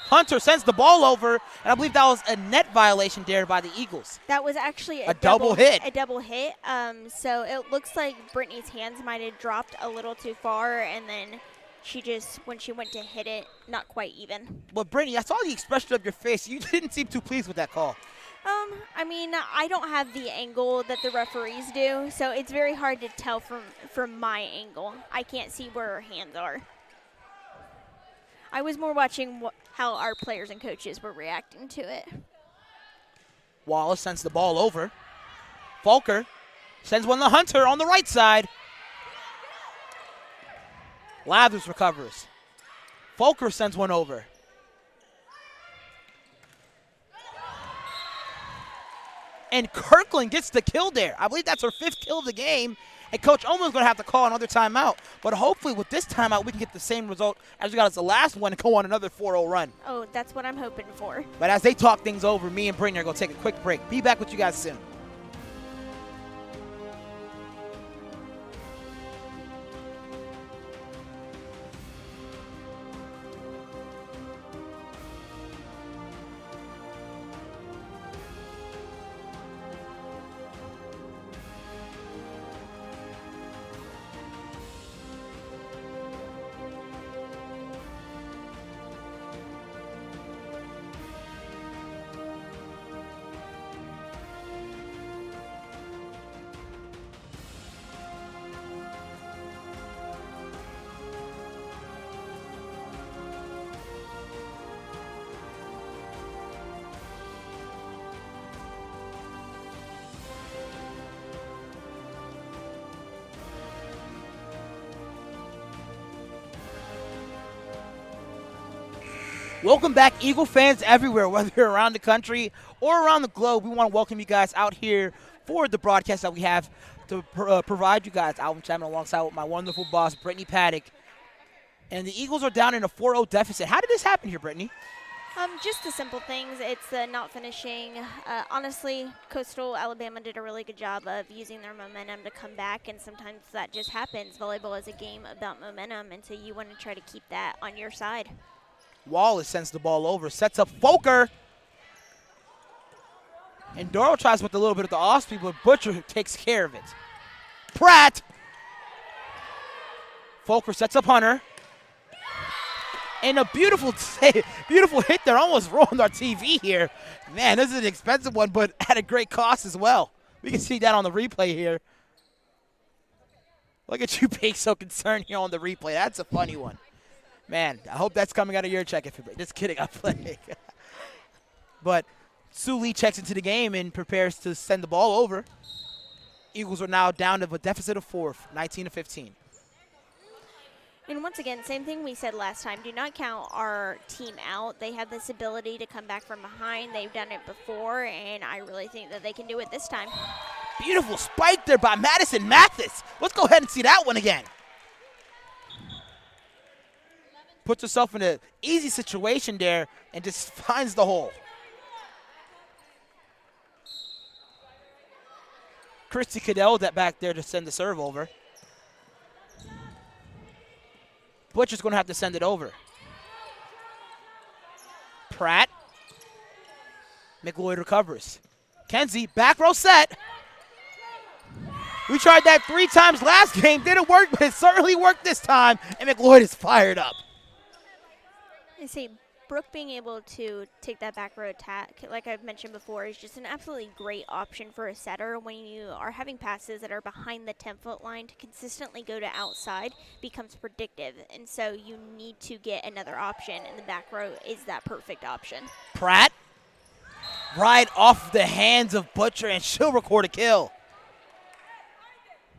Hunter sends the ball over, and I believe that was a net violation there by the Eagles. That was actually a double hit. A double hit. So it looks like Brittany's hands might have dropped a little too far, and then she just, when she went to hit it, not quite even. But Brittany, I saw the expression of your face. You didn't seem too pleased with that call. I mean, I don't have the angle that the referees do, so it's very hard to tell from my angle. I can't see where her hands are. I was more watching how our players and coaches were reacting to it. Wallace sends the ball over. Fulker sends one to Hunter on the right side. Lathers recovers. Fulker sends one over. And Kirkland gets the kill there. I believe that's her 5th kill of the game. And Coach Oma's going to have to call another timeout. But hopefully with this timeout, we can get the same result as we got as the last one and go on another 4-0 run. Oh, that's what I'm hoping for. But as they talk things over, me and Brittany are going to take a quick break. Be back with you guys soon. Welcome back, Eagle fans everywhere, whether you're around the country or around the globe. We want to welcome you guys out here for the broadcast that we have to provide you guys. Alvin Chapman alongside with my wonderful boss, Brittany Paddock. And the Eagles are down in a 4-0 deficit. How did this happen here, Brittany? Just the simple things. It's the not finishing. Honestly, Coastal Alabama did a really good job of using their momentum to come back, and sometimes that just happens. Volleyball is a game about momentum, and so you want to try to keep that on your side. Wallace sends the ball over, sets up Fulker. And Doral tries with a little bit of the off-speed, but Butcher takes care of it. Pratt. Fulker sets up Hunter. And a beautiful hit there, almost ruined our TV here. Man, this is an expensive one, but at a great cost as well. We can see that on the replay here. Look at you being so concerned here on the replay. That's a funny one. Man, I hope that's coming out of your check. Just kidding, I'm playing. But Sue Lee checks into the game and prepares to send the ball over. Eagles are now down to a deficit of 4, 19-15. And once again, same thing we said last time. Do not count our team out. They have this ability to come back from behind. They've done it before, and I really think that they can do it this time. Beautiful spike there by Madison Mathis. Let's go ahead and see that one again. Puts herself in an easy situation there and just finds the hole. Christy Cadell that back there to send the serve over. Butcher's going to have to send it over. Pratt. McLeod recovers. Kenzie, back row set. We tried that 3 times last game. Didn't work, but it certainly worked this time. And McLeod is fired up. I see Brooke being able to take that back row attack, like I've mentioned before, is just an absolutely great option for a setter when you are having passes that are behind the 10-foot line. To consistently go to outside becomes predictive, and so you need to get another option, and the back row is that perfect option. Pratt, right off the hands of Butcher, and she'll record a kill.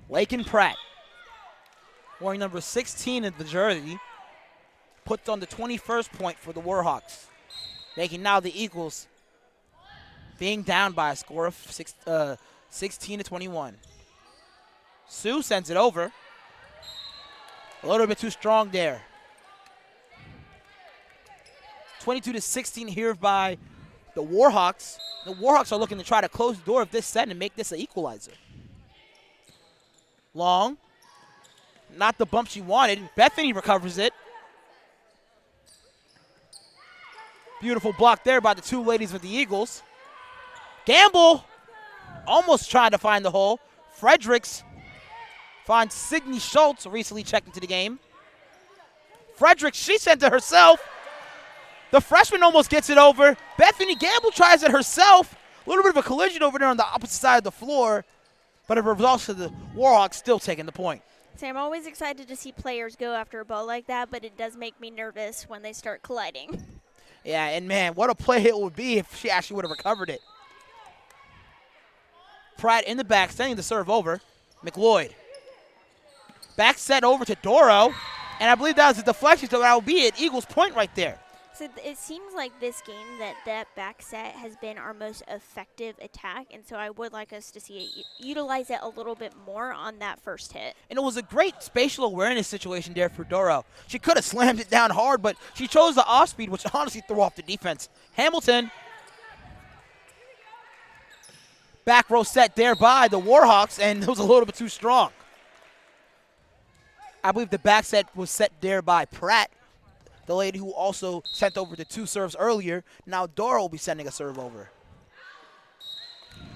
Lakin Pratt, wearing number 16 in the jersey, puts on the 21st point for the Warhawks, making now the Eagles being down by a score of 16-21. Sue sends it over. A little bit too strong there. 22-16 here by the Warhawks. The Warhawks are looking to try to close the door of this set and make this an equalizer. Long. Not the bump she wanted. Bethany recovers it. Beautiful block there by the 2 ladies of the Eagles. Gamble almost trying to find the hole. Fredericks finds Sydney Schultz, recently checked into the game. Fredericks, she sent it herself. The freshman almost gets it over. Bethany Gamble tries it herself. A little bit of a collision over there on the opposite side of the floor, but it results to the Warhawks still taking the point. So I'm always excited to see players go after a ball like that, but it does make me nervous when they start colliding. Yeah, and man, what a play it would be if she actually would have recovered it. Pratt in the back, sending the serve over. McLeod. Back set over to Doro, and I believe that was a deflection, so that will be it. Eagles point right there. So it seems like this game that back set has been our most effective attack, and so I would like us to see it utilize it a little bit more on that first hit. And it was a great spatial awareness situation there for Doro. She could have slammed it down hard, but she chose the off speed, which honestly threw off the defense. Hamilton. Back row set there by the Warhawks, and it was a little bit too strong. I believe the back set was set there by Pratt, the lady who also sent over the 2 serves earlier. Now Doro will be sending a serve over.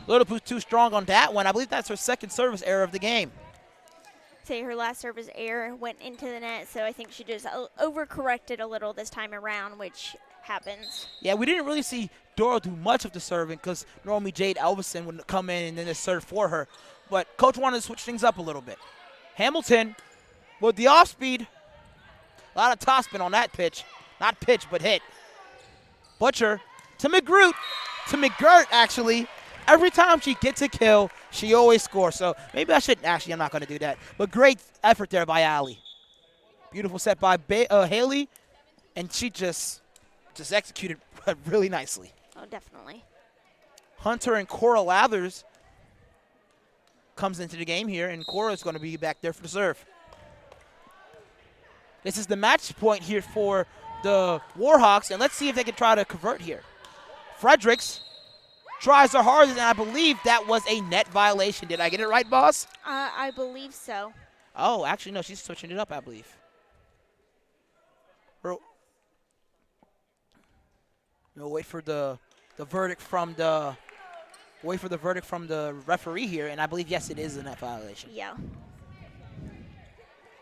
A little bit too strong on that one. I believe that's her second service error of the game. Say her last service error went into the net, so I think she just overcorrected a little this time around, which happens. Yeah, we didn't really see Doro do much of the serving because normally Jade Elvison would come in and then just serve for her. But Coach wanted to switch things up a little bit. Hamilton with the off speed. A lot of topspin on that pitch. Not pitch, but hit. Butcher to McGroot. To McGirt, actually. Every time she gets a kill, she always scores. So maybe I shouldn't. Actually, I'm not going to do that. But great effort there by Allie. Beautiful set by Haley. And she just executed really nicely. Oh, definitely. Hunter and Cora Lathers comes into the game here, and Cora is going to be back there for the serve. This is the match point here for the Warhawks, and let's see if they can try to convert here. Fredericks tries her hardest, and I believe that was a net violation. Did I get it right, boss? I believe so. Oh, actually, no, she's switching it up, I believe. We'll wait for the verdict from the referee here, and I believe, yes, it is a net violation. Yeah.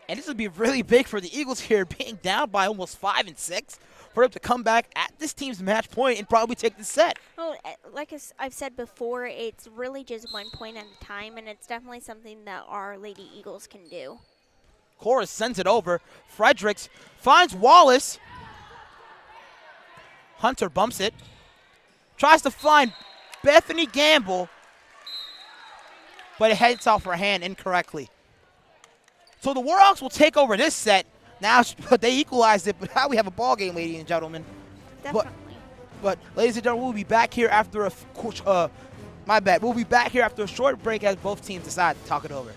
And this would be really big for the Eagles here, being down by almost 5 and 6, for them to come back at this team's match point and probably take the set. Well, like I've said before, it's really just 1 point at a time, and it's definitely something that our Lady Eagles can do. Cora sends it over. Fredericks finds Wallace. Hunter bumps it. Tries to find Bethany Gamble, but it heads off her hand incorrectly. So the Warhawks will take over this set. Now they equalized it, but now we have a ball game, ladies and gentlemen. Definitely. But ladies and gentlemen, we'll be back here after we'll be back here after a short break as both teams decide to talk it over.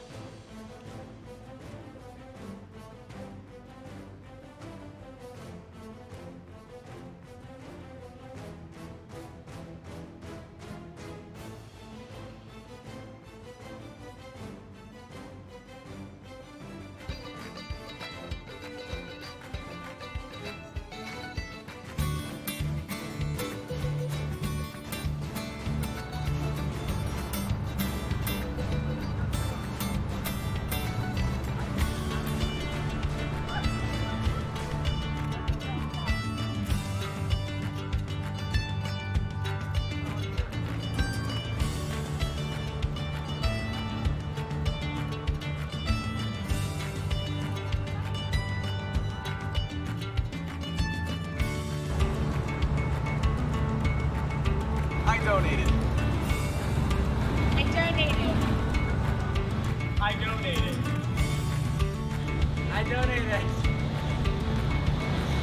I donated. I donated. I donated. I donated.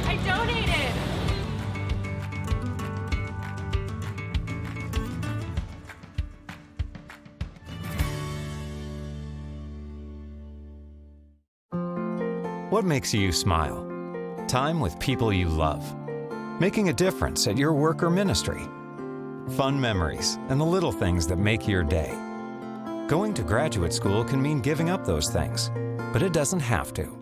I donated. What makes you smile? Time with people you love. Making a difference at your work or ministry. Fun memories and the little things that make your day. Going to graduate school can mean giving up those things, but it doesn't have to.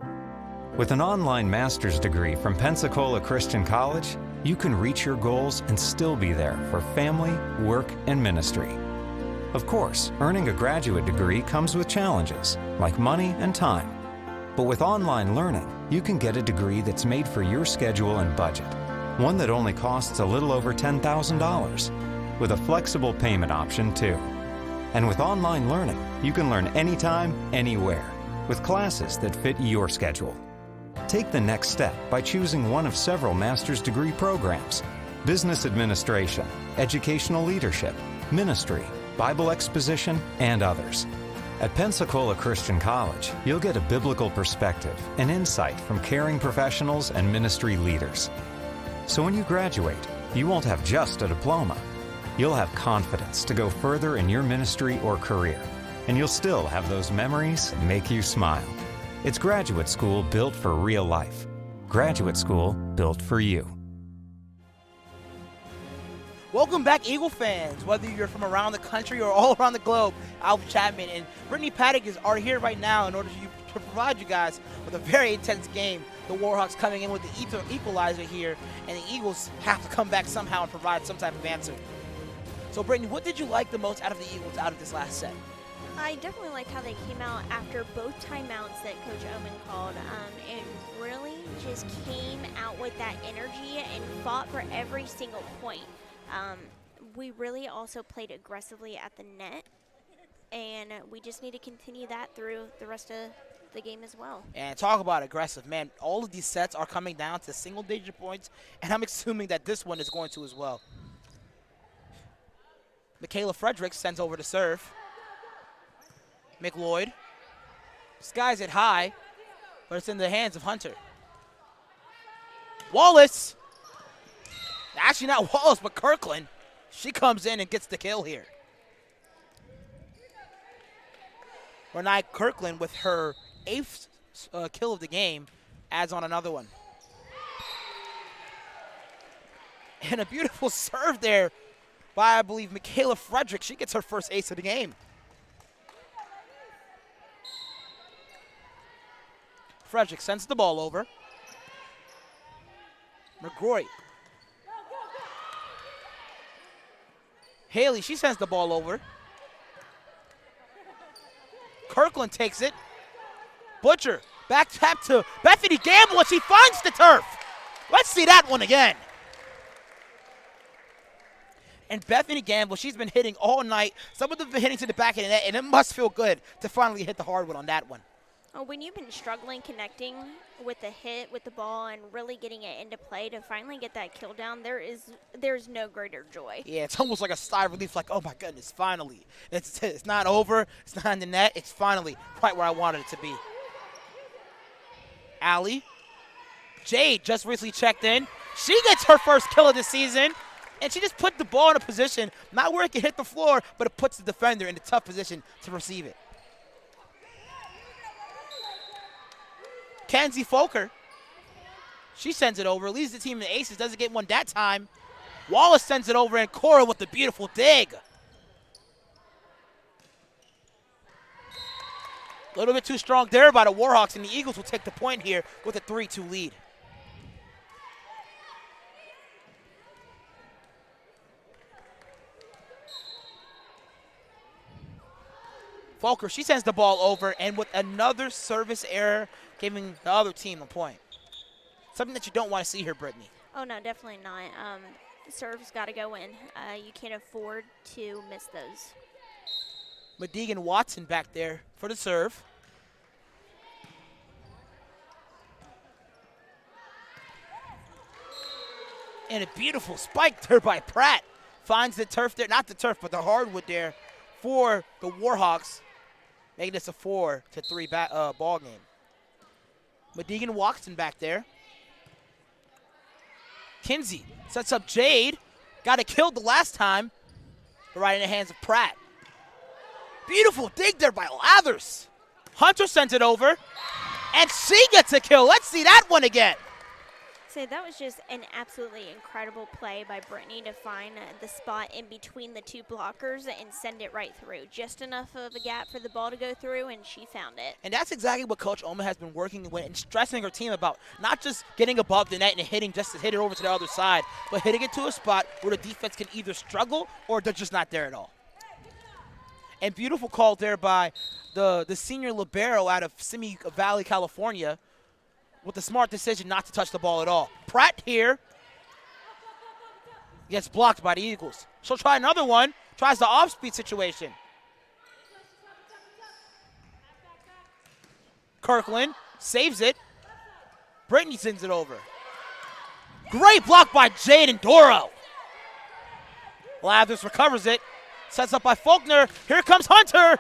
With an online master's degree from Pensacola Christian College, you can reach your goals and still be there for family, work, and ministry. Of course, earning a graduate degree comes with challenges, like money and time. But with online learning, you can get a degree that's made for your schedule and budget. One that only costs a little over $10,000. with a flexible payment option too. And with online learning, you can learn anytime, anywhere, with classes that fit your schedule. Take the next step by choosing one of several master's degree programs: business administration, educational leadership, ministry, Bible exposition, and others. At Pensacola Christian College, you'll get a biblical perspective and insight from caring professionals and ministry leaders. So when you graduate, you won't have just a diploma. You'll have confidence to go further in your ministry or career, and you'll still have those memories that make you smile. It's graduate school built for real life. Graduate school built for you. Welcome back, Eagle fans. Whether you're from around the country or all around the globe, Alvin Chapman and Brittany Paddock are here right now in order to provide you guys with a very intense game. The Warhawks coming in with the equalizer here, and the Eagles have to come back somehow and provide some type of answer. So, Brittany, what did you like the most out of the Eagles out of this last set? I definitely liked how they came out after both timeouts that Coach Oman called, and really just came out with that energy and fought for every single point. We really also played aggressively at the net, and we just need to continue that through the rest of the game as well. And talk about aggressive, man. All of these sets are coming down to single-digit points, and I'm assuming that this one is going to as well. Michaela Fredericks sends over to serve. McLeod skies it high, but it's in the hands of Hunter. Wallace. Actually, not Wallace, but Kirkland. She comes in and gets the kill here. Renee Kirkland, with her 8th kill of the game, adds on another one. And a beautiful serve there by, I believe, Michaela Frederick. She gets her first ace of the game. Frederick sends the ball over. McGrory. Haley, she sends the ball over. Kirkland takes it. Butcher, back tap to Bethany Gamble, and she finds the turf. Let's see that one again. And Bethany Gamble, she's been hitting all night. Some of them have been hitting to the back of the net, and it must feel good to finally hit the hardwood on that one. Oh, when you've been struggling connecting with the hit, with the ball, and really getting it into play to finally get that kill down, there's no greater joy. Yeah, it's almost like a sigh of relief, like, oh my goodness, finally. It's not over, it's not in the net, it's finally right where I wanted it to be. Allie. Jade just recently checked in. She gets her first kill of the season, and she just put the ball in a position, not where it can hit the floor, but it puts the defender in a tough position to receive it. Kenzie Folker, she sends it over, leads the team in the aces, doesn't get one that time. Wallace sends it over, and Cora with the beautiful dig. A little bit too strong there by the Warhawks, and the Eagles will take the point here with a 3-2 lead. Folker, she sends the ball over, and with another service error, giving the other team a point. Something that you don't want to see here, Brittany. Oh, no, definitely not. Serve's got to go in. You can't afford to miss those. Madigan Watson back there for the serve. And a beautiful spike there by Pratt. Finds the turf there, not the turf, but the hardwood there for the Warhawks, making this a 4-3 ball game. Madigan Watson back there. Kinsey sets up Jade. Got it killed the last time, but right in the hands of Pratt. Beautiful dig there by Lathers. Hunter sends it over, and she gets a kill. Let's see that one again. So that was just an absolutely incredible play by Brittany to find the spot in between the two blockers and send it right through. Just enough of a gap for the ball to go through, and she found it. And that's exactly what Coach Oman has been working with and stressing her team about. Not just getting above the net and hitting just to hit it over to the other side, but hitting it to a spot where the defense can either struggle or they're just not there at all. And beautiful call there by the senior libero out of Simi Valley, California, with the smart decision not to touch the ball at all. Pratt here Gets blocked by the Eagles. She'll try another one. Tries the off-speed situation. Kirkland saves it. Brittany sends it over. Great block by Jade and Doro. Lathers recovers it. Sets up by Faulkner. Here comes Hunter.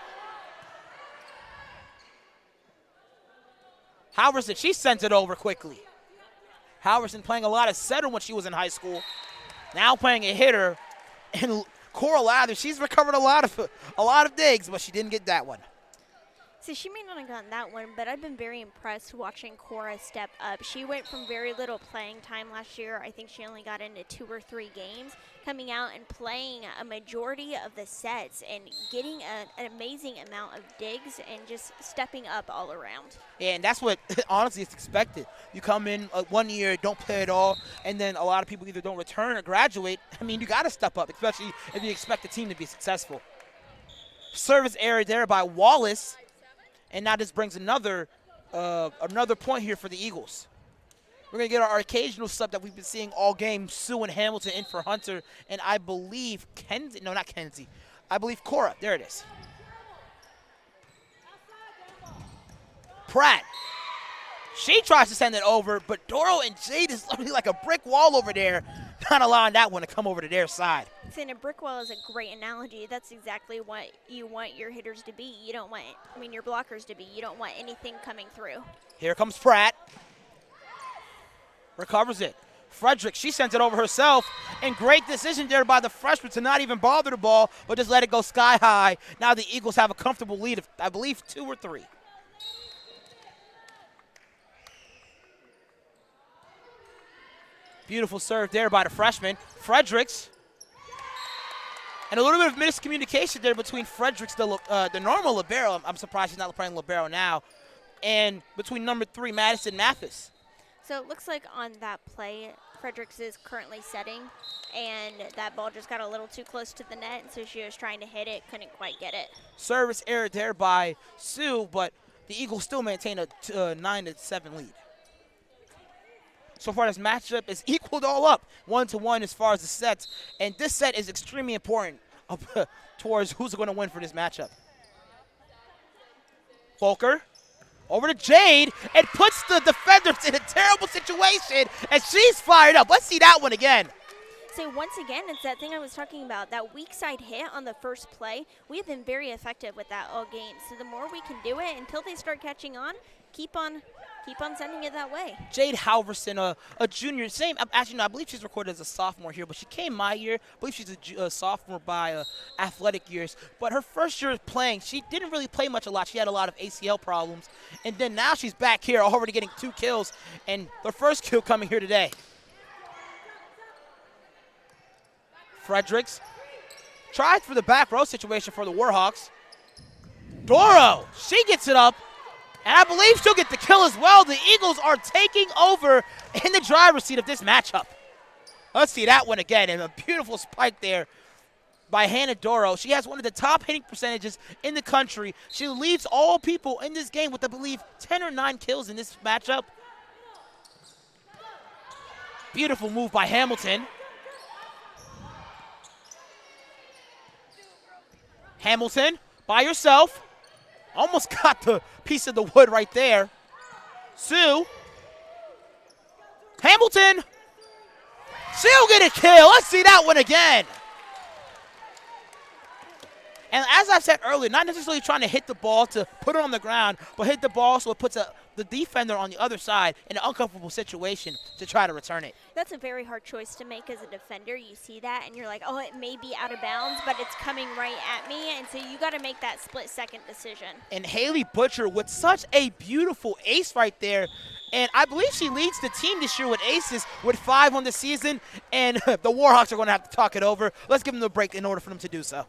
Halverson, she sends it over quickly. Halverson playing a lot of setter when she was in high school. Now playing a hitter. And Cora Lathers, she's recovered a lot of digs, but she didn't get that one. So she may not have gotten that one, but I've been very impressed watching Cora step up. She went from very little playing time last year. I think she only got into 2 or 3 games, coming out and playing a majority of the sets and getting an amazing amount of digs and just stepping up all around. And that's what, honestly, is expected. You come in 1 year, don't play at all, and then a lot of people either don't return or graduate. I mean, you got to step up, especially if you expect the team to be successful. Service error there by Wallace. And now this brings another point here for the Eagles. We're going to get our occasional sub that we've been seeing all game, Sue and Hamilton in for Hunter, and I believe Kenzie. No, not Kenzie. I believe Cora. There it is. Pratt. She tries to send it over, but Doro and Jade is literally like a brick wall over there, not allowing that one to come over to their side. Saying a brick wall is a great analogy. That's exactly what you want your hitters to be. You don't want, your blockers to be. You don't want anything coming through. Here comes Pratt. Recovers it. Frederick, she sends it over herself. And great decision there by the freshman to not even bother the ball, but just let it go sky high. Now the Eagles have a comfortable lead of, I believe, 2 or 3. Beautiful serve there by the freshman. Fredericks. And a little bit of miscommunication there between Fredericks, the normal libero. I'm surprised he's not playing libero now. And between number 3, Madison Mathis. So it looks like on that play, Fredericks is currently setting, and that ball just got a little too close to the net, and so she was trying to hit it, couldn't quite get it. Service Error there by Sue, but the Eagles still maintain a 9-7 lead. So far, this matchup is equaled all up, 1-1 as far as the sets. And this set is extremely important towards who's going to win for this matchup. Volker over to Jade and puts the defenders in a terrible situation, and she's fired up. Let's see that one again. So once again, it's that thing I was talking about, that weak side hit on the first play. We have been very effective with that all game. So the more we can do it until they start catching on, keep on sending it that way. Jade Halverson, a junior, actually, no, I believe she's recorded as a sophomore here, but she came my year. I believe she's a sophomore by athletic years. But her first year playing, she didn't really play much a lot. She had a lot of ACL problems. And then now she's back here already getting 2 kills, and the first kill coming here today. Fredericks tries for the back row situation for the Warhawks. Doro, she gets it up. And I believe she'll get the kill as well. The Eagles are taking over in the driver's seat of this matchup. Let's see that one again. And a beautiful spike there by Hannah Doro. She has one of the top hitting percentages in the country. She leads all people in this game with, I believe, 10 or 9 kills in this matchup. Beautiful move by Hamilton. Hamilton by herself. Almost got the piece of the wood right there. Sue. Hamilton. She'll get a kill. Let's see that one again. And as I said earlier, not necessarily trying to hit the ball to put it on the ground, but hit the ball so it puts the defender on the other side in an uncomfortable situation to try to return it. That's a very hard choice to make as a defender. You see that, and you're like, oh, it may be out of bounds, but it's coming right at me, and so you got to make that split-second decision. And Haley Butcher with such a beautiful ace right there. And I believe she leads the team this year with aces with 5 on the season, and the Warhawks are going to have to talk it over. Let's give them a break in order for them to do so.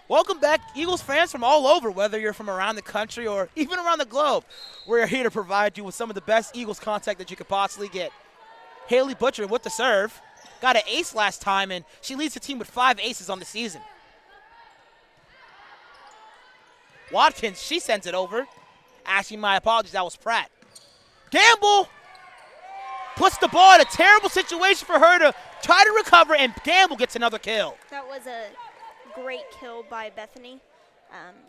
Welcome back, Eagles fans from all over, whether you're from around the country or even around the globe. We're here to provide you with some of the best Eagles contact that you could possibly get. Haley Butcher with the serve. Got an ace last time, and she leads the team with 5 aces on the season. Watkins, she sends it over. Asking my apologies, that was Pratt. Gamble puts the ball in a terrible situation for her to try to recover, and Gamble gets another kill. That was a great kill by Bethany.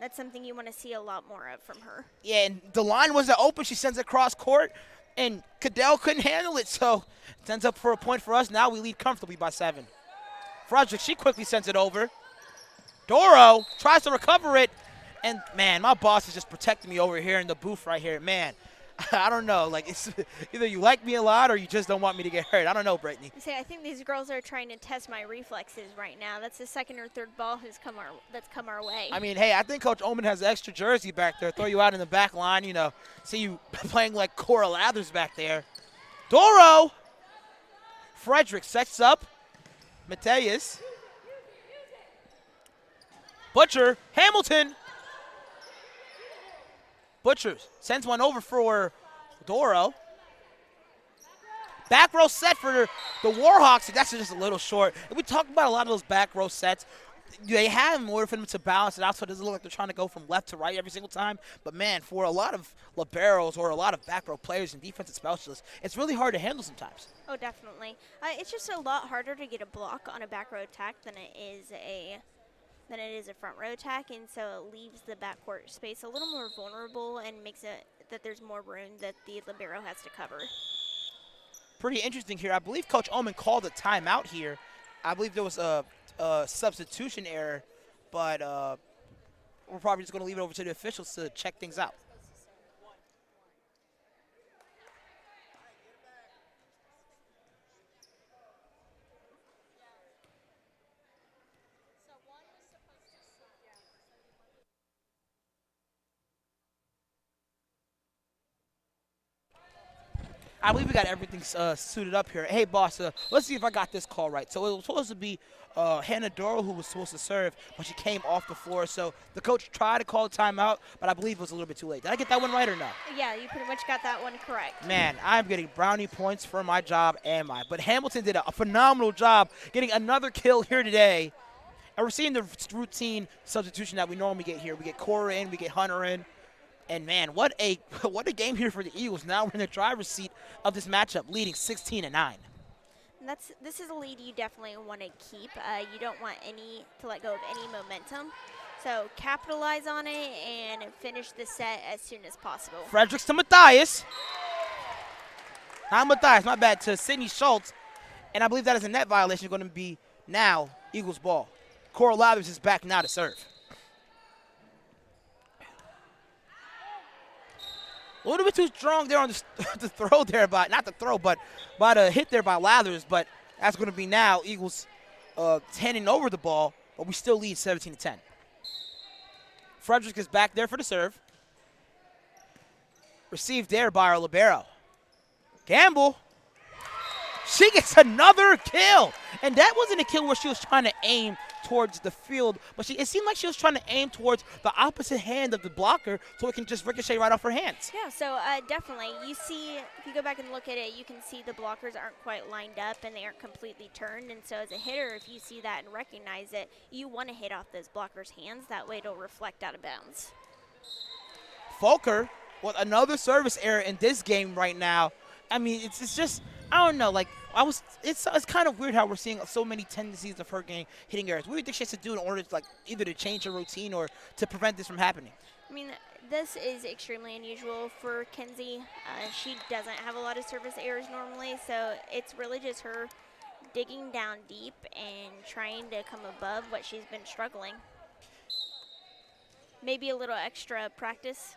That's something you want to see a lot more of from her. Yeah, and the line wasn't open. She sends it across court, and Cadell couldn't handle it, so it ends up for a point for us. Now we lead comfortably by 7. Frederick, she quickly sends it over. Doro tries to recover it, and, man, my boss is just protecting me over here in the booth right here. Man, I don't know. Like, it's either you like me a lot or you just don't want me to get hurt. I don't know, Brittany. I think these girls are trying to test my reflexes right now. That's the second or third ball that's come our way. I mean, hey, I think Coach Oman has an extra jersey back there. Throw you out in the back line, you know, see you playing like Cora Lathers back there. Doro! Frederick sets up. Mateus. Butcher. Hamilton. Butcher sends one over for Doro. Back row set for the Warhawks. That's just a little short. We talked about a lot of those back row sets. They have them in order for them to balance it out so it doesn't look like they're trying to go from left to right every single time. But, man, for a lot of liberos or a lot of back row players and defensive specialists, it's really hard to handle sometimes. Oh, definitely. It's just a lot harder to get a block on a back row attack than it is a front row attack, and so it leaves the backcourt space a little more vulnerable and makes it that there's more room that the libero has to cover. Pretty interesting here. I believe Coach Oman called a timeout here. I believe there was a substitution error, but we're probably just going to leave it over to the officials to check things out. I believe we got everything suited up here. Hey, boss, let's see if I got this call right. So it was supposed to be Hannah Doro who was supposed to serve, but she came off the floor. So the coach tried to call a timeout, but I believe it was a little bit too late. Did I get that one right or no? Yeah, you pretty much got that one correct. Man, I'm getting brownie points for my job, am I? But Hamilton did a phenomenal job getting another kill here today. And we're seeing the routine substitution that we normally get here. We get Cora in, we get Hunter in. And, man, what a game here for the Eagles. Now we're in the driver's seat of this matchup, leading 16-9. This is a lead you definitely want to keep. You don't want to let go of any momentum. So capitalize on it and finish the set as soon as possible. Fredericks to Matthias. Not Matthias, my bad, to Sydney Schultz. And I believe that is a net violation going to be now Eagles ball. Cora Lathers is back now to serve. A little bit too strong there on the throw there, not the throw, but by the hit there by Lathers. But that's going to be now Eagles handing over the ball, but we still lead 17-10. Frederick is back there for the serve. Received there by our libero. Gamble. She gets another kill. And that wasn't a kill where she was trying to aim towards the field, but it seemed like she was trying to aim towards the opposite hand of the blocker so it can just ricochet right off her hands. Yeah, so definitely. You see, if you go back and look at it, you can see the blockers aren't quite lined up and they aren't completely turned. And so as a hitter, if you see that and recognize it, you want to hit off those blockers' hands. That way it'll reflect out of bounds. Folker with another service error in this game right now. I mean, it's just, I don't know, like, it's kind of weird how we're seeing so many tendencies of her getting hitting errors. What do you think she has to do in order to, like, either to change her routine or to prevent this from happening? I mean, this is extremely unusual for Kenzie. She doesn't have a lot of service errors normally, so it's really just her digging down deep and trying to come above what she's been struggling. Maybe a little extra practice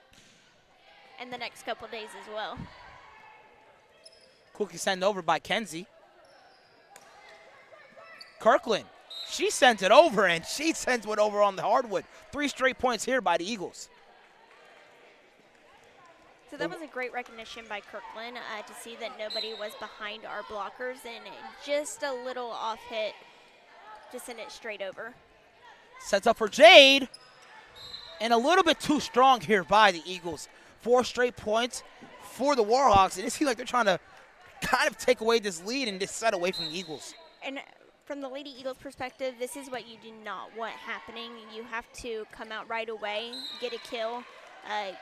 in the next couple days as well. Quickly sent over by Kenzie. Kirkland, she sent it over, and she sends it over on the hardwood. 3 straight points here by the Eagles. So that was a great recognition by Kirkland to see that nobody was behind our blockers, and just a little off hit to send it straight over. Sets up for Jade. And a little bit too strong here by the Eagles. 4 straight points for the Warhawks. And it seems like they're trying to kind of take away this lead and just set away from the Eagles. And from the Lady Eagles perspective, this is what you do not want happening. You have to come out right away, get a kill.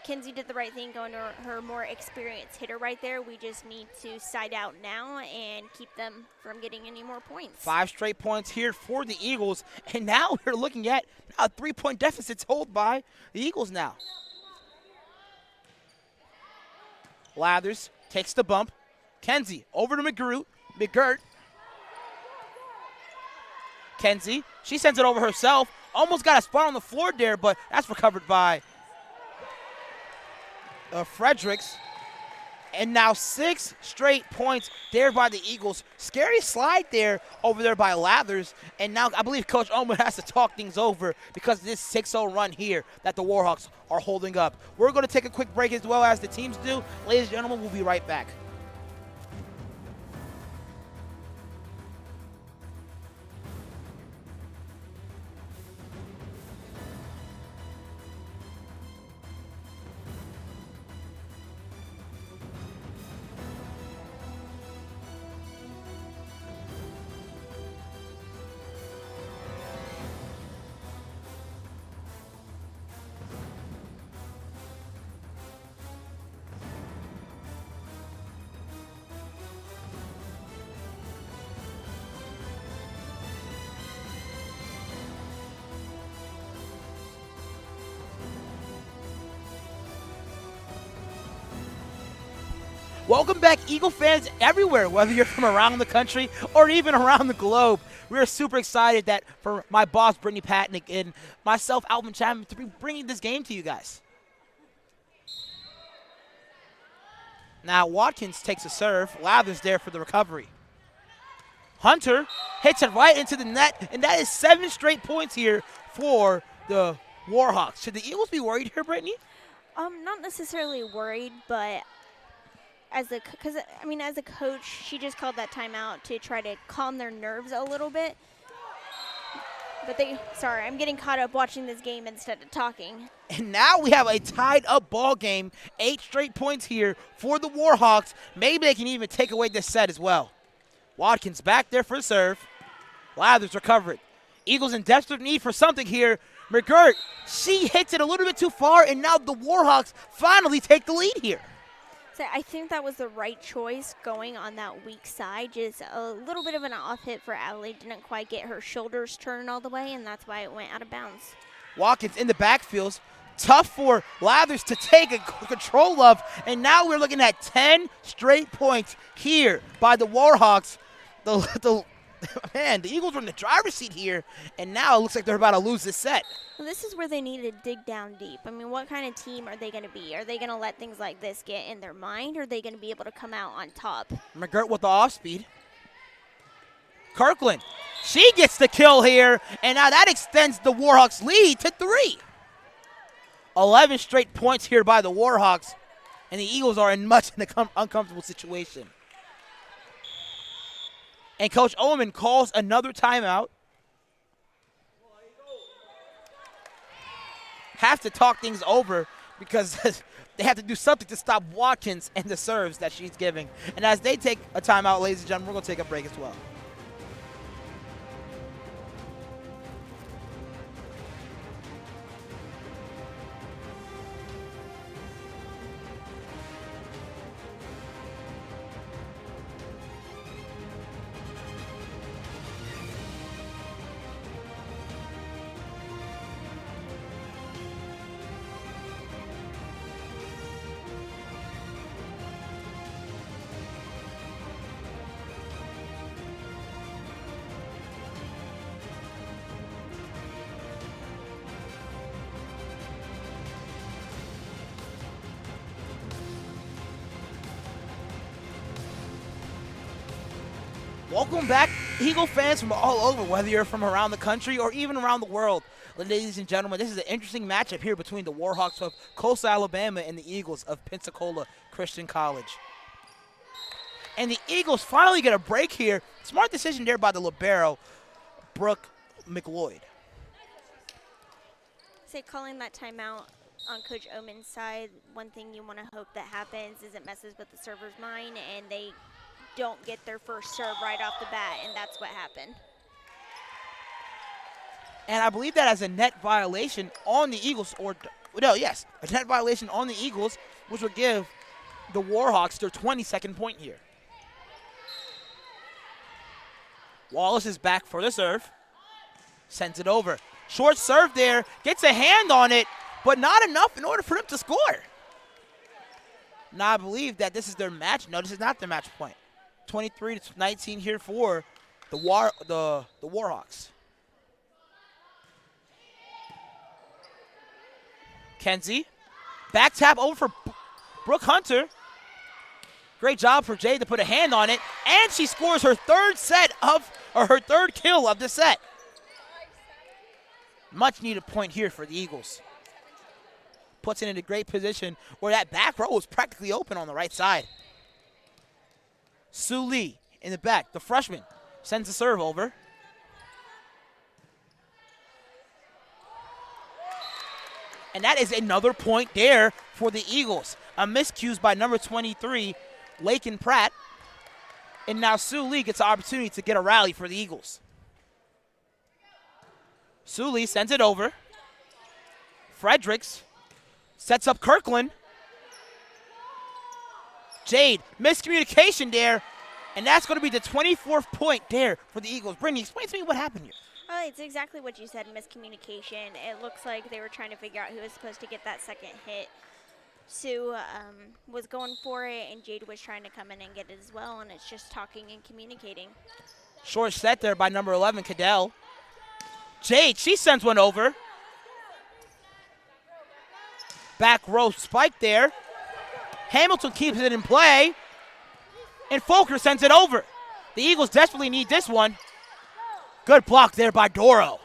Kenzie did the right thing going to her more experienced hitter right there. We just need to side out now and keep them from getting any more points. 5 straight points here for the Eagles. And now we're looking at a 3-point deficit held by the Eagles now. Lathers takes the bump. Kenzie over to McGirt. Kenzie, she sends it over herself. Almost got a spot on the floor there, but that's recovered by Fredericks. And now 6 straight points there by the Eagles. Scary slide there over there by Lathers. And now I believe Coach Oman has to talk things over because of this 6-0 run here that the Warhawks are holding up. We're going to take a quick break as well as the teams do. Ladies and gentlemen, we'll be right back. Welcome back, Eagle fans everywhere, whether you're from around the country or even around the globe. We're super excited that for my boss, Brittany Patnick, and myself, Alvin Chapman, to be bringing this game to you guys. Now Watkins takes a serve. Lathers there for the recovery. Hunter hits it right into the net, and that is 7 straight points here for the Warhawks. Should the Eagles be worried here, Brittany? Not necessarily worried, but as a coach, she just called that timeout to try to calm their nerves a little bit. But sorry, I'm getting caught up watching this game instead of talking. And now we have a tied up ball game. 8 straight points here for the Warhawks. Maybe they can even take away this set as well. Watkins back there for the serve. Lathers recovered. Eagles in desperate need for something here. McGirt, she hits it a little bit too far, and now the Warhawks finally take the lead here. So I think that was the right choice going on that weak side. Just a little bit of an off hit for Adelaide. Didn't quite get her shoulders turned all the way, and that's why it went out of bounds. Watkins in the backfield. Tough for Lathers to take control of. And now we're looking at 10 straight points here by the Warhawks. The Eagles are in the driver's seat here, and now it looks like they're about to lose this set. Well, this is where they need to dig down deep. I mean, what kind of team are they going to be? Are they going to let things like this get in their mind, or are they going to be able to come out on top? McGirt with the off-speed. Kirkland, she gets the kill here, and now that extends the Warhawks' lead to 3. 11 straight points here by the Warhawks, and the Eagles are in much an uncomfortable situation. And Coach Oman calls another timeout. Have to talk things over because they have to do something to stop Watkins and the serves that she's giving. And as they take a timeout, ladies and gentlemen, we're going to take a break as well. Welcome back, Eagle fans from all over, whether you're from around the country or even around the world. Ladies and gentlemen, this is an interesting matchup here between the Warhawks of Coastal Alabama and the Eagles of Pensacola Christian College. And the Eagles finally get a break here. Smart decision there by the libero, Brooke McLeod. Say calling that timeout on Coach Omen's side, one thing you want to hope that happens is it messes with the server's mind and they don't get their first serve right off the bat, and that's what happened. And I believe that as a net violation on the Eagles, a net violation on the Eagles, which would give the Warhawks their 22nd point here. Wallace is back for the serve. Sends it over. Short serve there. Gets a hand on it, but not enough in order for them to score. Now I believe that this is their match. No, this is not their match point. 23-19 here for the Warhawks. Kenzie. Back tap over for Brooke Hunter. Great job for Jade to put a hand on it. And she scores her third kill of the set. Much needed point here for the Eagles. Puts it in a great position where that back row is practically open on the right side. Sue Lee in the back, the freshman, sends the serve over. And that is another point there for the Eagles. A miscue by number 23, Lakin Pratt. And now Sue Lee gets the opportunity to get a rally for the Eagles. Sue Lee sends it over. Fredericks sets up Kirkland. Jade, miscommunication there. And that's going to be the 24th point there for the Eagles. Brittany, explain to me what happened here. Oh, it's exactly what you said, miscommunication. It looks like they were trying to figure out who was supposed to get that second hit. Sue was going for it, and Jade was trying to come in and get it as well, and it's just talking and communicating. Short set there by number 11, Cadell. Jade, she sends one over. Back row spike there. Hamilton keeps it in play. And Folker sends it over. The Eagles desperately need this one. Good block there by Doro.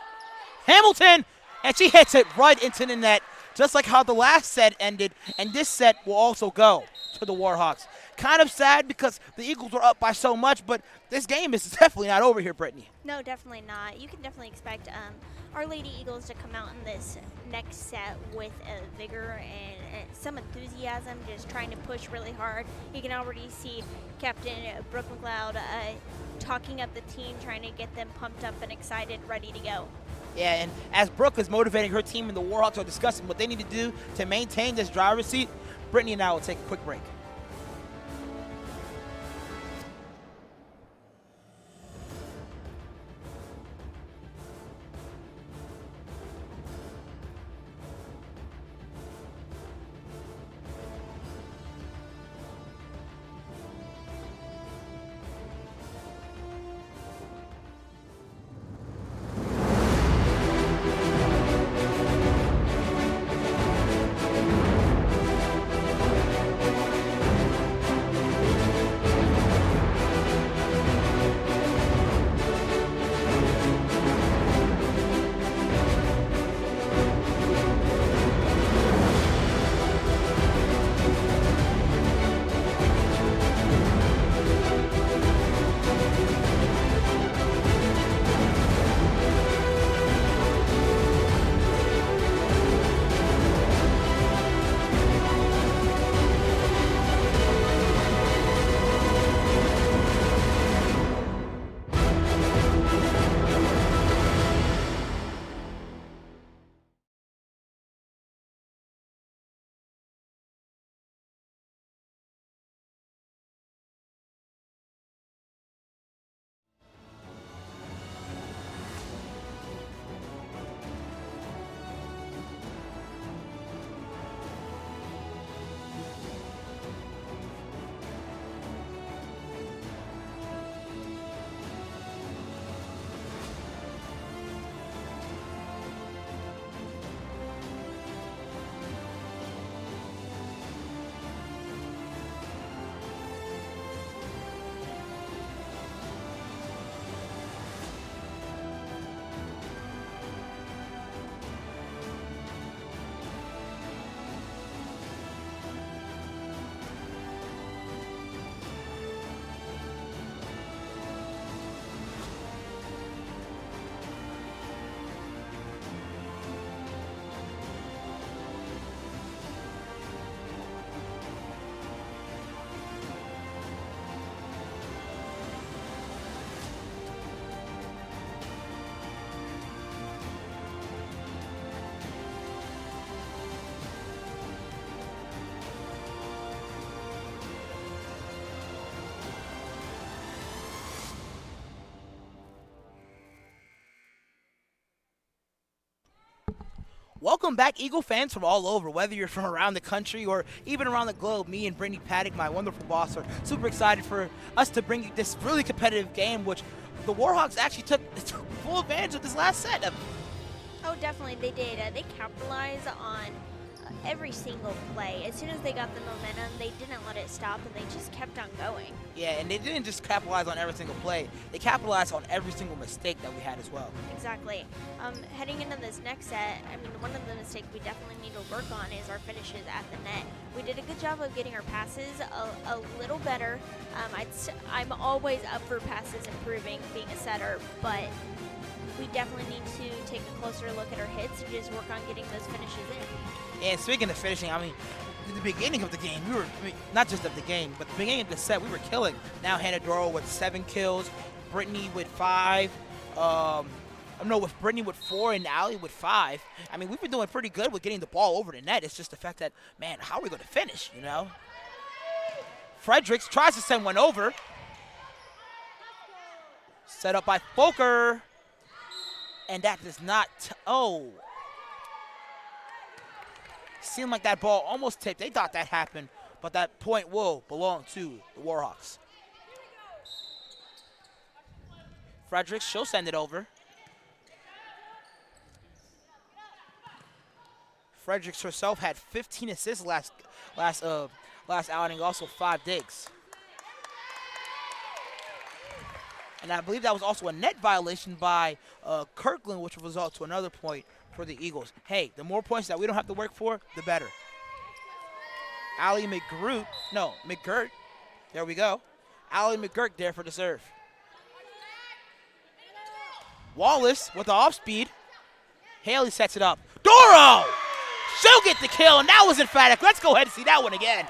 Hamilton, and she hits it right into the net, just like how the last set ended, and this set will also go to the Warhawks. Kind of sad because the Eagles were up by so much, but this game is definitely not over here, Brittany. No, definitely not. You can definitely expect our Lady Eagles to come out in this next set with vigor and some enthusiasm, just trying to push really hard. You can already see Captain Brooke McLeod talking up the team, trying to get them pumped up and excited, ready to go. Yeah, and as Brooke is motivating her team and the Warhawks are discussing what they need to do to maintain this driver's seat, Brittany and I will take a quick break. Welcome back, Eagle fans from all over, whether you're from around the country or even around the globe. Me and Brittany Paddock, my wonderful boss, are super excited for us to bring you this really competitive game, which the Warhawks actually took full advantage of this last set. Oh, definitely, they did. They capitalized on every single play. As soon as they got the momentum, they didn't let it stop, and they just kept on going. Yeah, and they didn't just capitalize on every single play. They capitalized on every single mistake that we had as well. Exactly. Heading into this next set, I mean, one of the mistakes we definitely need to work on is our finishes at the net. We did a good job of getting our passes a little better. I'm always up for passes improving, being a setter, but we definitely need to take a closer look at our hits and just work on getting those finishes in. And speaking of finishing, I mean, at the beginning of the game, not just of the game, but the beginning of the set, we were killing. Now Hannah Doro with 7 kills, Brittany with 5, with Brittany with 4 and Allie with 5. I mean, we've been doing pretty good with getting the ball over the net. It's just the fact that, man, how are we going to finish, you know? Fredericks tries to send one over. Set up by Foker. And that does not, seemed like that ball almost tipped. They thought that happened, but that point will belong to the Warhawks. Fredericks, she'll send it over. Fredericks herself had 15 assists last outing, also 5 digs. And I believe that was also a net violation by Kirkland, which will result to another point for the Eagles. Hey, the more points that we don't have to work for, the better. Allie McGirt. There we go. Allie McGirt there for the serve. Wallace with the off speed. Haley sets it up. Doro! She'll get the kill, and that was emphatic. Let's go ahead and see that one again.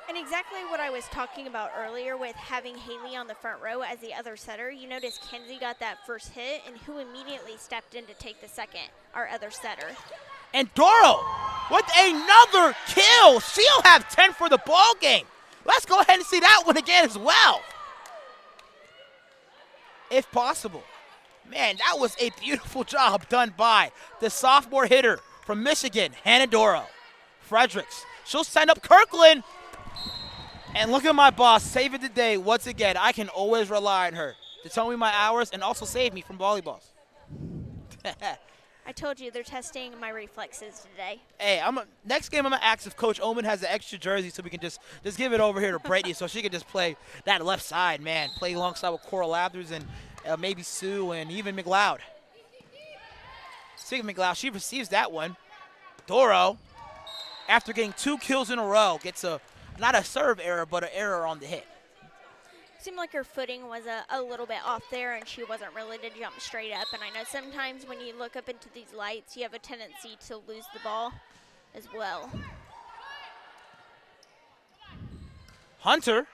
And exactly what I was talking about earlier with having Haley on the front row as the other setter, you notice Kenzie got that first hit, and who immediately stepped in to take the second? Our other setter. And Doro with another kill. She'll have 10 for the ball game. Let's go ahead and see that one again as well, if possible. Man, that was a beautiful job done by the sophomore hitter from Michigan, Hannah Doro. Fredericks, she'll send up Kirkland. And look at my boss, saving the day once again. I can always rely on her to tell me my hours and also save me from volleyballs. I told you, they're testing my reflexes today. Hey, next game I'm going to ask if Coach Oman has an extra jersey so we can just give it over here to Brittany so she can just play that left side, man. Play alongside with Coral Lathers and maybe Sue and even McLeod. Speaking of McLeod, she receives that one. Doro, after getting 2 kills in a row, gets not a serve error, but an error on the hit. Seemed like her footing was a little bit off there, and she wasn't really to jump straight up. And I know sometimes when you look up into these lights, you have a tendency to lose the ball as well. Hunter,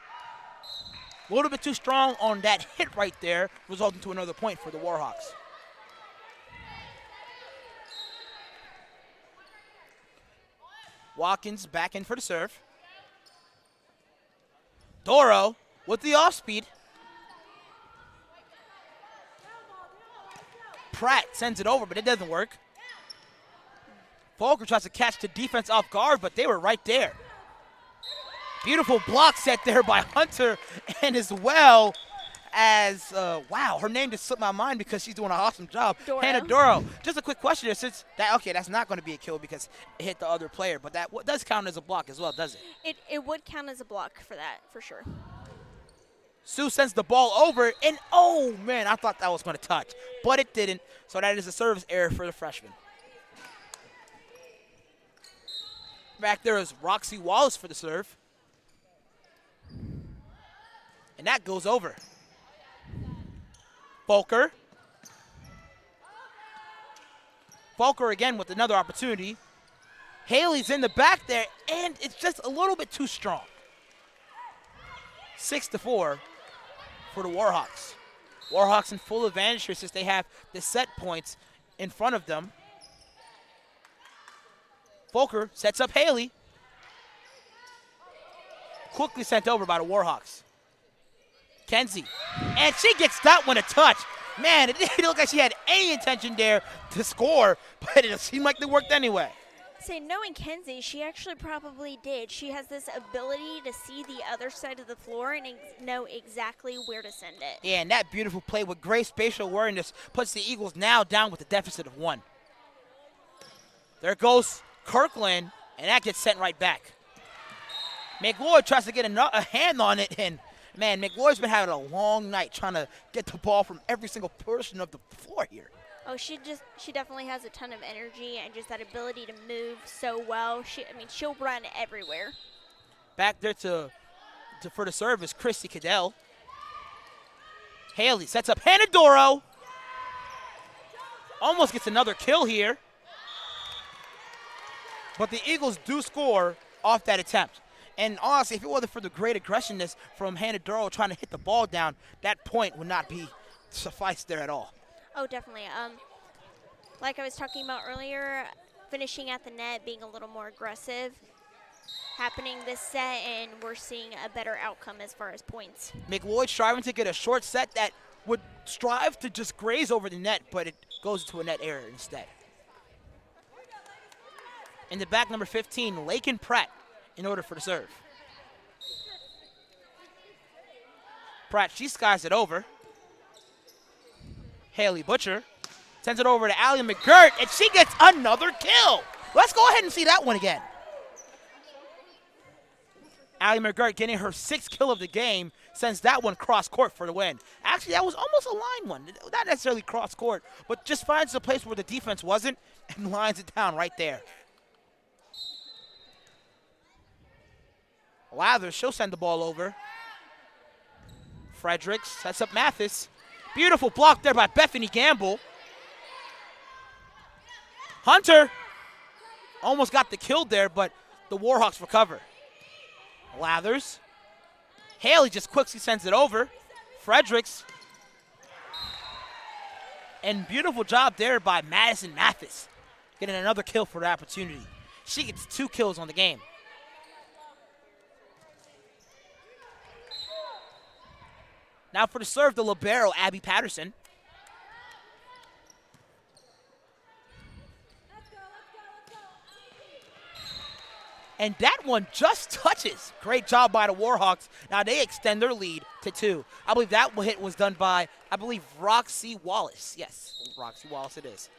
a little bit too strong on that hit right there, resulting to another point for the Warhawks. Watkins back in for the serve. Doro with the off speed. Pratt sends it over, but it doesn't work. Volker tries to catch the defense off guard, but they were right there. Beautiful block set there by Hunter, and as well as, wow, her name just slipped my mind because she's doing an awesome job. Doro. Hannah Doro. Just a quick question here, since that's not going to be a kill because it hit the other player, but that does count as a block as well, does it? It would count as a block for that, for sure. Sue sends the ball over, and oh, man, I thought that was going to touch, but it didn't, so that is a service error for the freshman. Back there is Roxy Wallace for the serve. And that goes over. Volker. Volker again with another opportunity. Haley's in the back there, and it's just a little bit too strong. 6-4 for the Warhawks. Warhawks in full advantage here since they have the set points in front of them. Volker sets up Haley. Quickly sent over by the Warhawks. Kenzie. And she gets that one a touch. Man, it didn't look like she had any intention there to score, but it seemed like it worked anyway. Say, knowing Kenzie, she actually probably did. She has this ability to see the other side of the floor and know exactly where to send it. Yeah, and that beautiful play with great spatial awareness puts the Eagles now down with a deficit of 1. There goes Kirkland, and that gets sent right back. McLeod tries to get a hand on it, and man, McLeod's been having a long night trying to get the ball from every single portion of the floor here. Oh, she definitely has a ton of energy and just that ability to move so well. She'll run everywhere. Back there for the serve is Christy Cadell. Haley sets up Hannah almost gets another kill here. But the Eagles do score off that attempt. And honestly, if it wasn't for the great aggressiveness from Hannah Duro trying to hit the ball down, that point would not be sufficed there at all. Oh, definitely. Like I was talking about earlier, finishing at the net, being a little more aggressive, happening this set, and we're seeing a better outcome as far as points. McLeod striving to get a short set that would strive to just graze over the net, but it goes to a net error instead. In the back, number 15, Lakin Pratt, in order for the serve. Pratt, she skies it over. Haley Butcher sends it over to Allie McGirt, and she gets another kill. Let's go ahead and see that one again. Allie McGirt getting her 6th kill of the game, sends that one cross court for the win. Actually, that was almost a line one. Not necessarily cross court, but just finds a place where the defense wasn't and lines it down right there. Lathers, she'll send the ball over. Fredericks sets up Mathis. Beautiful block there by Bethany Gamble. Hunter almost got the kill there, but the Warhawks recover. Lathers. Haley just quickly sends it over. Fredericks. And beautiful job there by Madison Mathis, getting another kill for the opportunity. She gets 2 kills on the game. Now for the serve, the libero, Abby Patterson. And that one just touches. Great job by the Warhawks. Now they extend their lead to 2. I believe that hit was done by, Roxy Wallace. Yes, Roxy Wallace it is.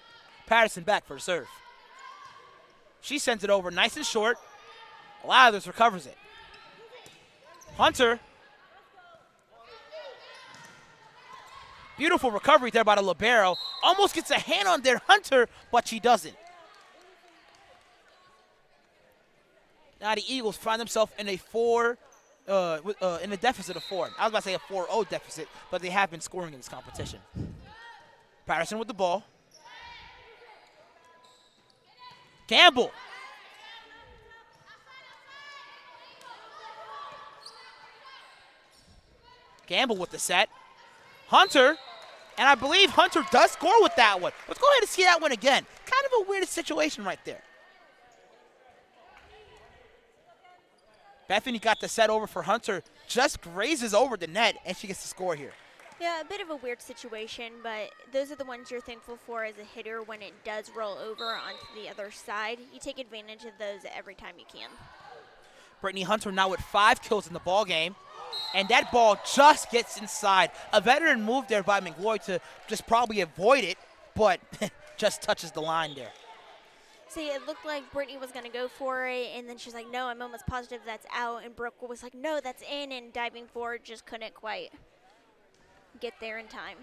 Patterson back for the serve. She sends it over nice and short. Lathers recovers it. Hunter. Beautiful recovery there by the libero. Almost gets a hand on their Hunter, but she doesn't. Now the Eagles find themselves in a in a deficit of 4. I was about to say a 4-0 deficit, but they have been scoring in this competition. Patterson with the ball. Gamble. Gamble with the set. Hunter, and I believe Hunter does score with that one. Let's go ahead and see that one again. Kind of a weird situation right there. Bethany got the set over for Hunter, just grazes over the net, and she gets the score here. Yeah, a bit of a weird situation, but those are the ones you're thankful for as a hitter when it does roll over onto the other side. You take advantage of those every time you can. Brittany Hunter now with 5 kills in the ball game. And that ball just gets inside. A veteran move there by McLeod to just probably avoid it, but just touches the line there. See, it looked like Brittany was going to go for it, and then she's like, no, I'm almost positive that's out. And Brooke was like, no, that's in, and diving forward just couldn't quite get there in time.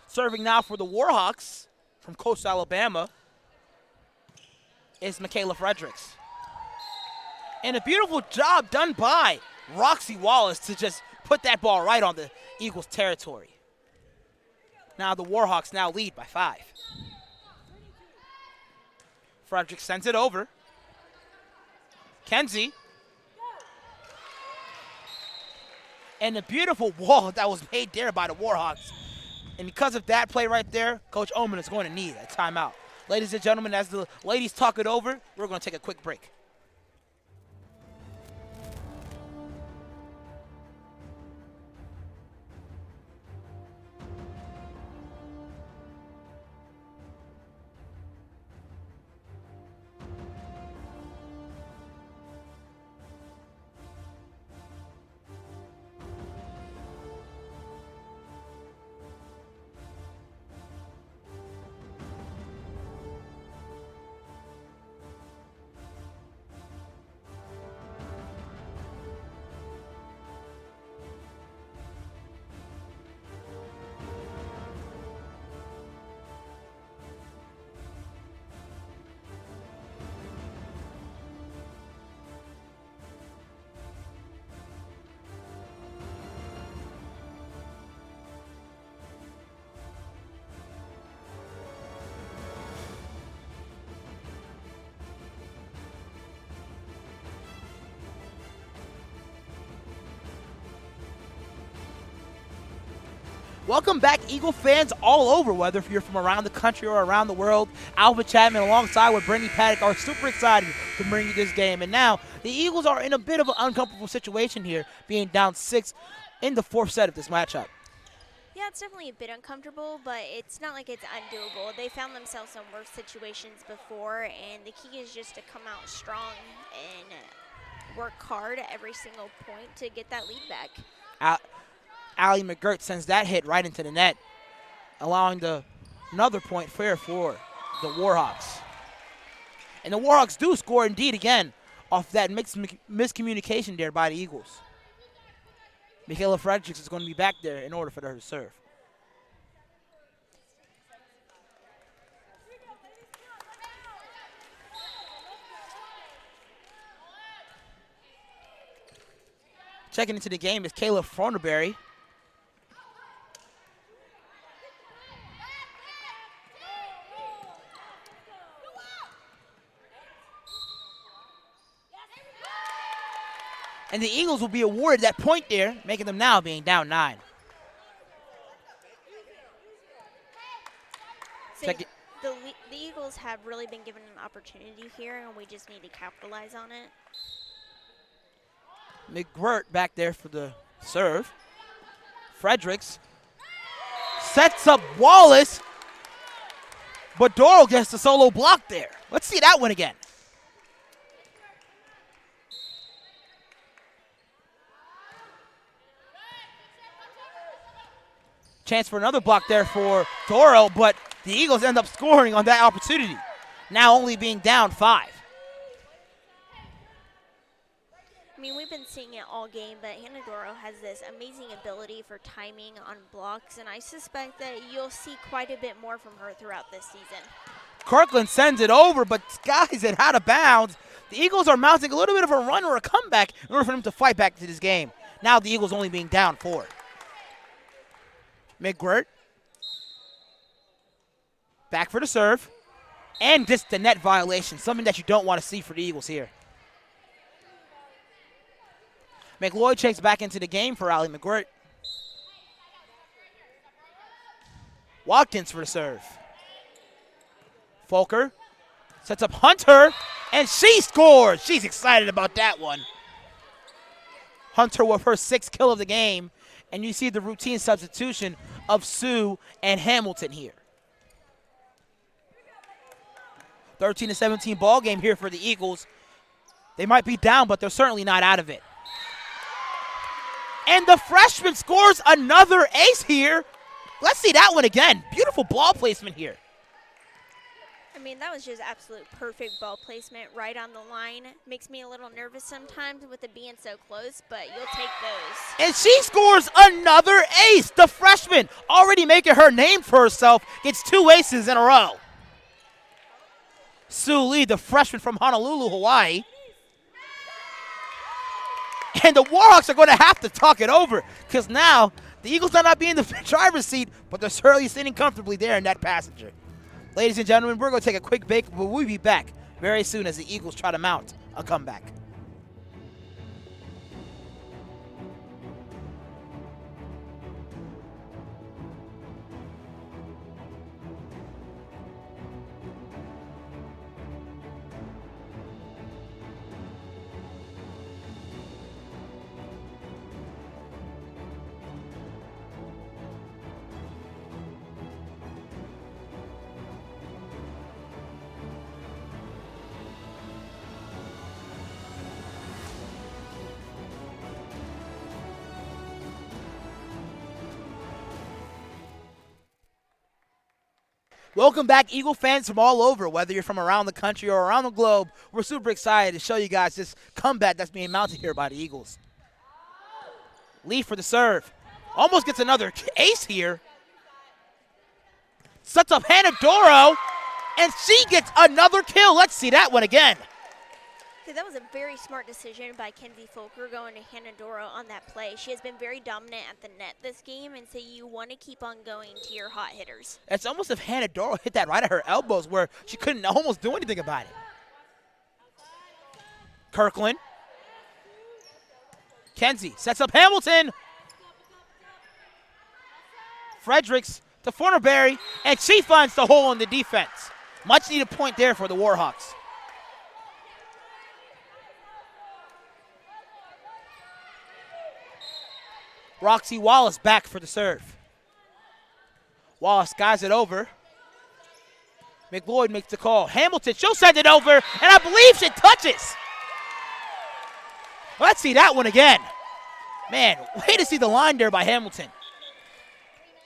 Serving now for the Warhawks from Coastal Alabama is Michaela Fredericks. And a beautiful job done by Roxy Wallace to just put that ball right on the Eagles' territory. Now the Warhawks now lead by 5. Frederick sends it over. Kenzie. And a beautiful wall that was made there by the Warhawks. And because of that play right there, Coach Oman is going to need a timeout. Ladies and gentlemen, as the ladies talk it over, we're going to take a quick break. Welcome back, Eagle fans all over, whether if you're from around the country or around the world. Alvin Chapman alongside with Brittany Paddock are super excited to bring you this game. And now the Eagles are in a bit of an uncomfortable situation here, being down 6 in the 4th set of this matchup. Yeah, it's definitely a bit uncomfortable, but it's not like it's undoable. They found themselves in worse situations before, and the key is just to come out strong and work hard at every single point to get that lead back. Allie McGirt sends that hit right into the net, allowing another point fair for the Warhawks. And the Warhawks do score indeed again off that miscommunication there by the Eagles. Michaela Fredericks is going to be back there in order for her to serve. Checking into the game is Kayla Thornberry. And the Eagles will be awarded that point there, making them now being down 9. So the Eagles have really been given an opportunity here, and we just need to capitalize on it. McGirt back there for the serve. Fredericks sets up Wallace, but Doral gets the solo block there. Let's see that one again. Chance for another block there for Doral, but the Eagles end up scoring on that opportunity, now only being down 5. I mean, we've been seeing it all game, but Hannah Doral has this amazing ability for timing on blocks, and I suspect that you'll see quite a bit more from her throughout this season. Kirkland sends it over, but skies it out of bounds. The Eagles are mounting a little bit of a run or a comeback in order for them to fight back to this game. Now the Eagles only being down 4. McGirt back for the serve, and just the net violation, something that you don't want to see for the Eagles here. McLeod checks back into the game for Allie McGirt. Watkins for the serve. Folker sets up Hunter, and she scores. She's excited about that one. Hunter with her 6th kill of the game, and you see the routine substitution of Sue and Hamilton here. 13-17 ball game here for the Eagles. They might be down, but they're certainly not out of it. And the freshman scores another ace here. Let's see that one again. Beautiful ball placement here. I mean, that was just absolute perfect ball placement right on the line. Makes me a little nervous sometimes with it being so close, but you'll take those. And she scores another ace. The freshman, already making her name for herself, gets 2 aces in a row. Sue Lee, the freshman from Honolulu, Hawaii. And the Warhawks are going to have to talk it over, because now the Eagles might not be in the driver's seat, but they're certainly sitting comfortably there in that passenger. Ladies and gentlemen, we're going to take a quick break, but we'll be back very soon as the Eagles try to mount a comeback. Welcome back, Eagle fans from all over, whether you're from around the country or around the globe. We're super excited to show you guys this comeback that's being mounted here by the Eagles. Lee for the serve. Almost gets another ace here. Sets up Hannah Doro, and she gets another kill. Let's see that one again. Okay, that was a very smart decision by Kenzie Folker going to Hannah Doro on that play. She has been very dominant at the net this game, and so you want to keep on going to your hot hitters. It's almost as if Hannah Doro hit that right at her elbows where she couldn't almost do anything about it. Kirkland. Kenzie sets up Hamilton. Fredericks to Fornerberry, and she finds the hole in the defense. Much needed point there for the Warhawks. Roxy Wallace back for the serve. Wallace guys it over. McLeod makes the call. Hamilton, she'll send it over, and I believe she touches. Let's see that one again. Man, way to see the line there by Hamilton.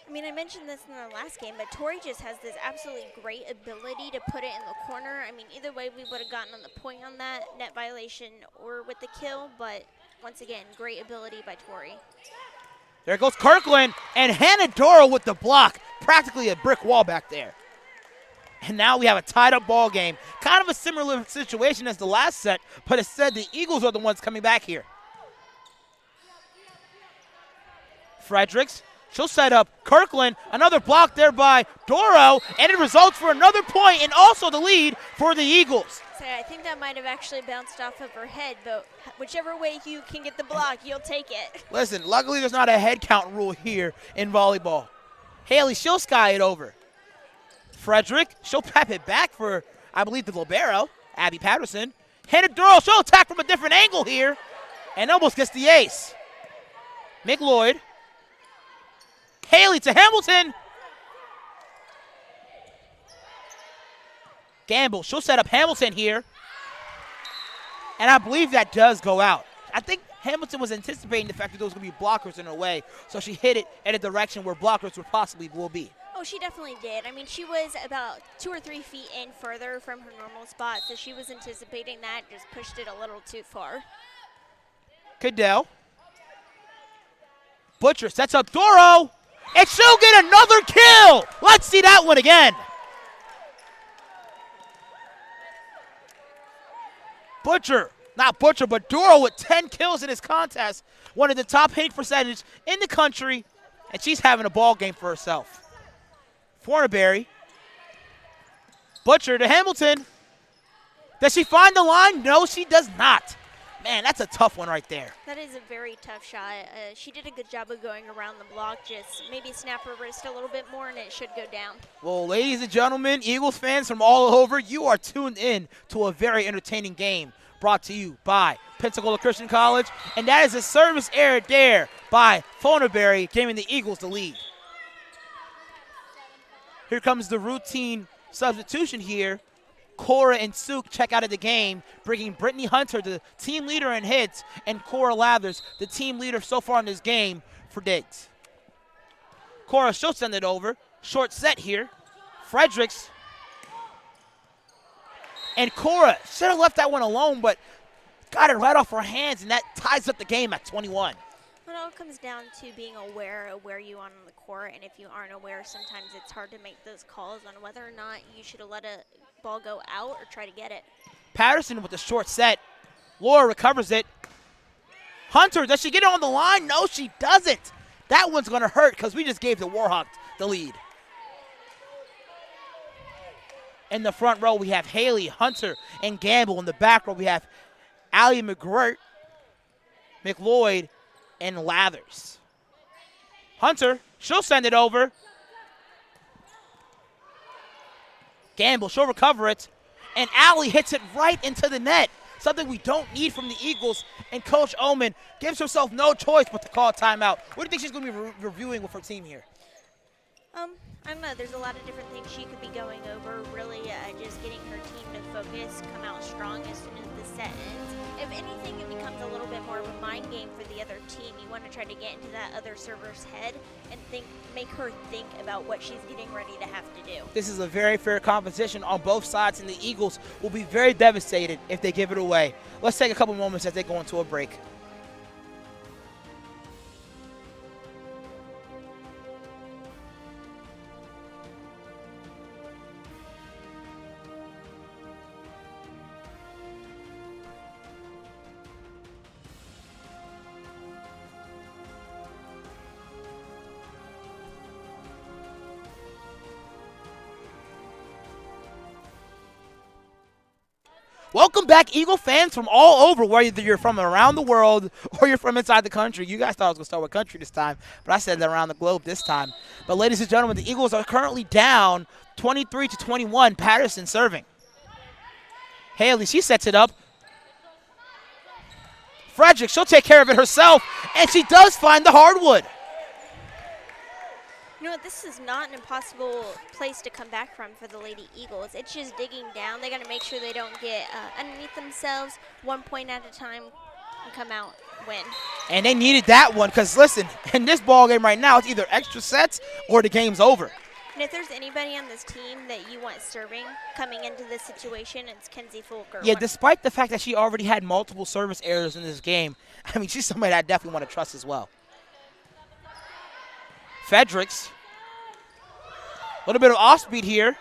I mean, I mentioned this in the last game, but Tori just has this absolutely great ability to put it in the corner. I mean, either way, we would have gotten on the point on that, net violation or with the kill, but once again, great ability by Tori. There goes Kirkland, and Hannah Doro with the block. Practically a brick wall back there. And now we have a tied-up ball game. Kind of a similar situation as the last set, but instead the Eagles are the ones coming back here. Fredericks, she'll set up Kirkland. Another block there by Doro, and it results for another point and also the lead for the Eagles. So I think that might have actually bounced off of her head, but whichever way you can get the block, you'll take it. Listen, luckily there's not a head count rule here in volleyball. Haley, she'll sky it over. Frederick, she'll pep it back for, I believe, the libero, Abby Patterson. Hannah Doro, she'll attack from a different angle here, and almost gets the ace. McLeod. Haley to Hamilton. Gamble, she'll set up Hamilton here. And I believe that does go out. I think Hamilton was anticipating the fact that there was going to be blockers in her way, so she hit it in a direction where blockers would possibly will be. Oh, she definitely did. I mean, she was about 2 or 3 feet in further from her normal spot, so she was anticipating that, just pushed it a little too far. Cadell. Butcher sets up Doro, and she'll get another kill. Let's see that one again. Butcher, not Butcher, but Doro with 10 kills in this contest. One of the top hitting percentage in the country, and she's having a ball game for herself. Fornerberry. Butcher to Hamilton. Does she find the line? No, she does not. Man, that's a tough one right there. That is a very tough shot. She did a good job of going around the block, just maybe snap her wrist a little bit more and it should go down. Well, ladies and gentlemen, Eagles fans from all over, you are tuned in to a very entertaining game brought to you by Pensacola Christian College, and that is a service error there by Fornerberry, giving the Eagles the lead. Here comes the routine substitution here. Cora and Suk check out of the game, bringing Brittany Hunter, the team leader in hits, and Cora Lathers, the team leader so far in this game, for digs. Cora, she'll send it over. Short set here. Fredericks. And Cora should have left that one alone, but got it right off her hands, and that ties up the game at 21. It all comes down to being aware of where you are on the court, and if you aren't aware, sometimes it's hard to make those calls on whether or not you should have let a ball go out or try to get it. Patterson with the short set. Laura recovers it. Hunter, does she get it on the line? No, she doesn't. That one's going to hurt because we just gave the Warhawks the lead. In the front row, we have Haley, Hunter, and Gamble. In the back row, we have Allie McGirt, McLeod, and Lathers. Hunter, she'll send it over. Gamble, she'll recover it. And Allie hits it right into the net. Something we don't need from the Eagles. And Coach Oman gives herself no choice but to call a timeout. What do you think she's going to be reviewing with her team here? I don't know. There's a lot of different things she could be going over. Really, just getting her team to focus, come out strong as soon as the set ends. If anything, it becomes a little bit more of a mind game for the other team. You want to try to get into that other server's head and make her think about what she's getting ready to have to do. This is a very fair competition on both sides, and the Eagles will be very devastated if they give it away. Let's take a couple moments as they go into a break. Welcome back, Eagle fans from all over, whether you're from around the world or you're from inside the country. You guys thought I was going to start with country this time, but I said around the globe this time. But ladies and gentlemen, the Eagles are currently down 23-21. Patterson serving. Haley, she sets it up. Frederick, she'll take care of it herself, and she does find the hardwood. You know what, this is not an impossible place to come back from for the Lady Eagles. It's just digging down. They got to make sure they don't get underneath themselves, 1 point at a time, and come out win. And they needed that one because, listen, in this ball game right now, it's either extra sets or the game's over. And if there's anybody on this team that you want serving coming into this situation, it's Kenzie Fulker. Yeah, despite the fact that she already had multiple service errors in this game, I mean, she's somebody that I definitely want to trust as well. Fredericks. A little bit of off speed here.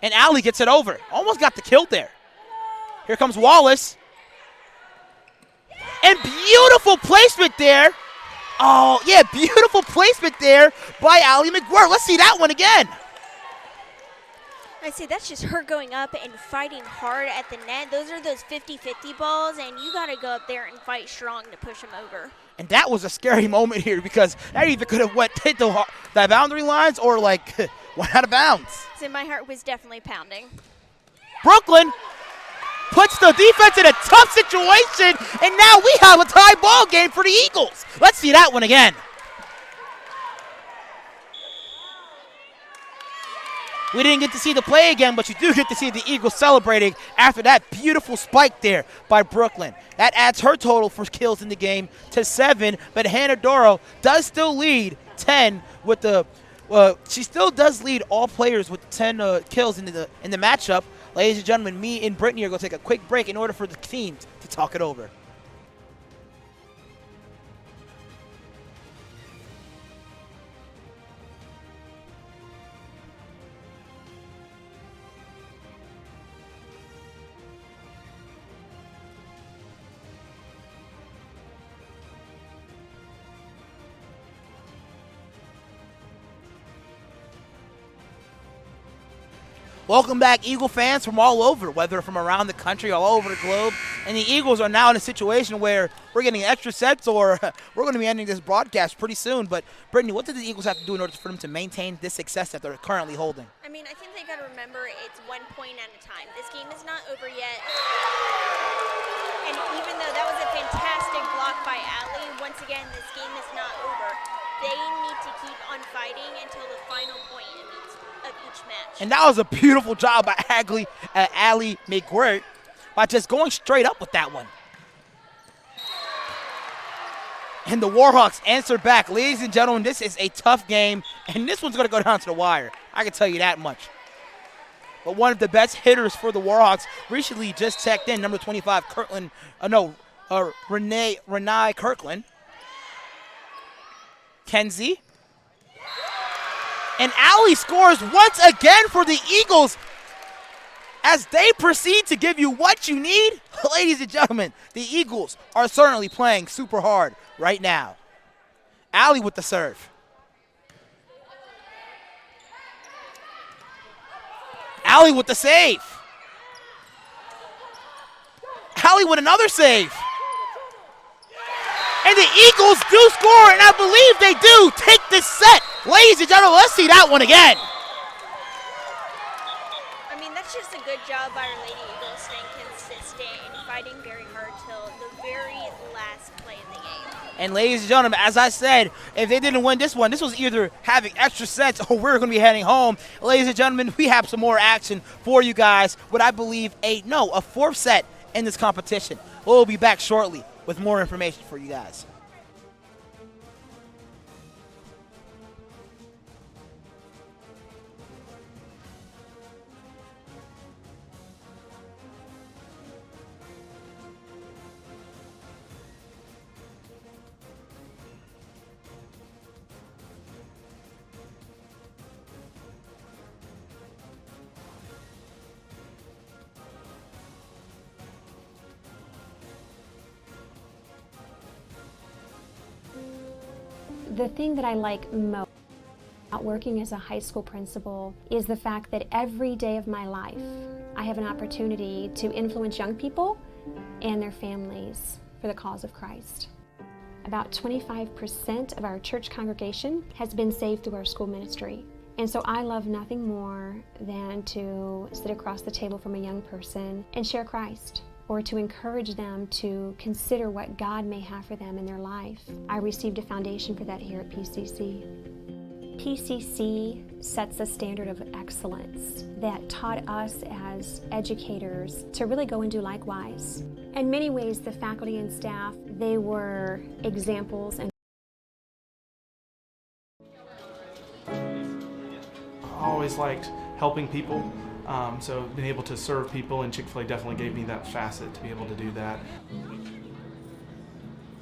And Allie gets it over. Almost got the kill there. Here comes Wallace. And beautiful placement there. Oh, yeah, beautiful placement there by Allie McGuire. Let's see that one again. I say that's just her going up and fighting hard at the net. Those are those 50-50 balls, and you got to go up there and fight strong to push them over. And that was a scary moment here because that either could have hit the boundary lines or, like, went out of bounds. So my heart was definitely pounding. Brooklyn puts the defense in a tough situation, and now we have a tie ball game for the Eagles. Let's see that one again. We didn't get to see the play again, but you do get to see the Eagles celebrating after that beautiful spike there by Brooklyn. That adds her total for kills in the game to 7, but Hannah Doro does still lead 10 with the she still does lead all players with 10 kills in the matchup. Ladies and gentlemen, me and Brittany are going to take a quick break in order for the teams to talk it over. Welcome back, Eagle fans from all over, whether from around the country, all over the globe. And the Eagles are now in a situation where we're getting extra sets or we're going to be ending this broadcast pretty soon. But, Brittany, what did the Eagles have to do in order for them to maintain this success that they're currently holding? I mean, I think they got to remember it's 1 point at a time. This game is not over yet. And even though that was a fantastic block by Allie, once again, this game is not over. They need to keep on fighting until the final point of each match. And that was a beautiful job by Allie McGuire by just going straight up with that one. And the Warhawks answer back. Ladies and gentlemen, this is a tough game, and this one's going to go down to the wire. I can tell you that much. But one of the best hitters for the Warhawks recently just checked in, number 25, Renee Kirkland. Kenzie. And Allie scores once again for the Eagles as they proceed to give you what you need. Ladies and gentlemen, the Eagles are certainly playing super hard right now. Allie with the serve. Allie with the save. Allie with another save. And the Eagles do score, and I believe they do take this set. Ladies and gentlemen, let's see that one again. I mean, that's just a good job by our Lady Eagles staying consistent and fighting very hard till the very last play of the game. And ladies and gentlemen, as I said, if they didn't win this one, this was either having extra sets or we're going to be heading home. Ladies and gentlemen, we have some more action for you guys. What I believe a fourth set in this competition. We'll be back shortly with more information for you guys. The thing that I like most about working as a high school principal is the fact that every day of my life I have an opportunity to influence young people and their families for the cause of Christ. About 25% of our church congregation has been saved through our school ministry. And so I love nothing more than to sit across the table from a young person and share Christ, or to encourage them to consider what God may have for them in their life. I received a foundation for that here at PCC. PCC sets a standard of excellence that taught us as educators to really go and do likewise. In many ways, the faculty and staff, they were examples. And I always liked helping people, so being able to serve people, and Chick-fil-A definitely gave me that facet to be able to do that.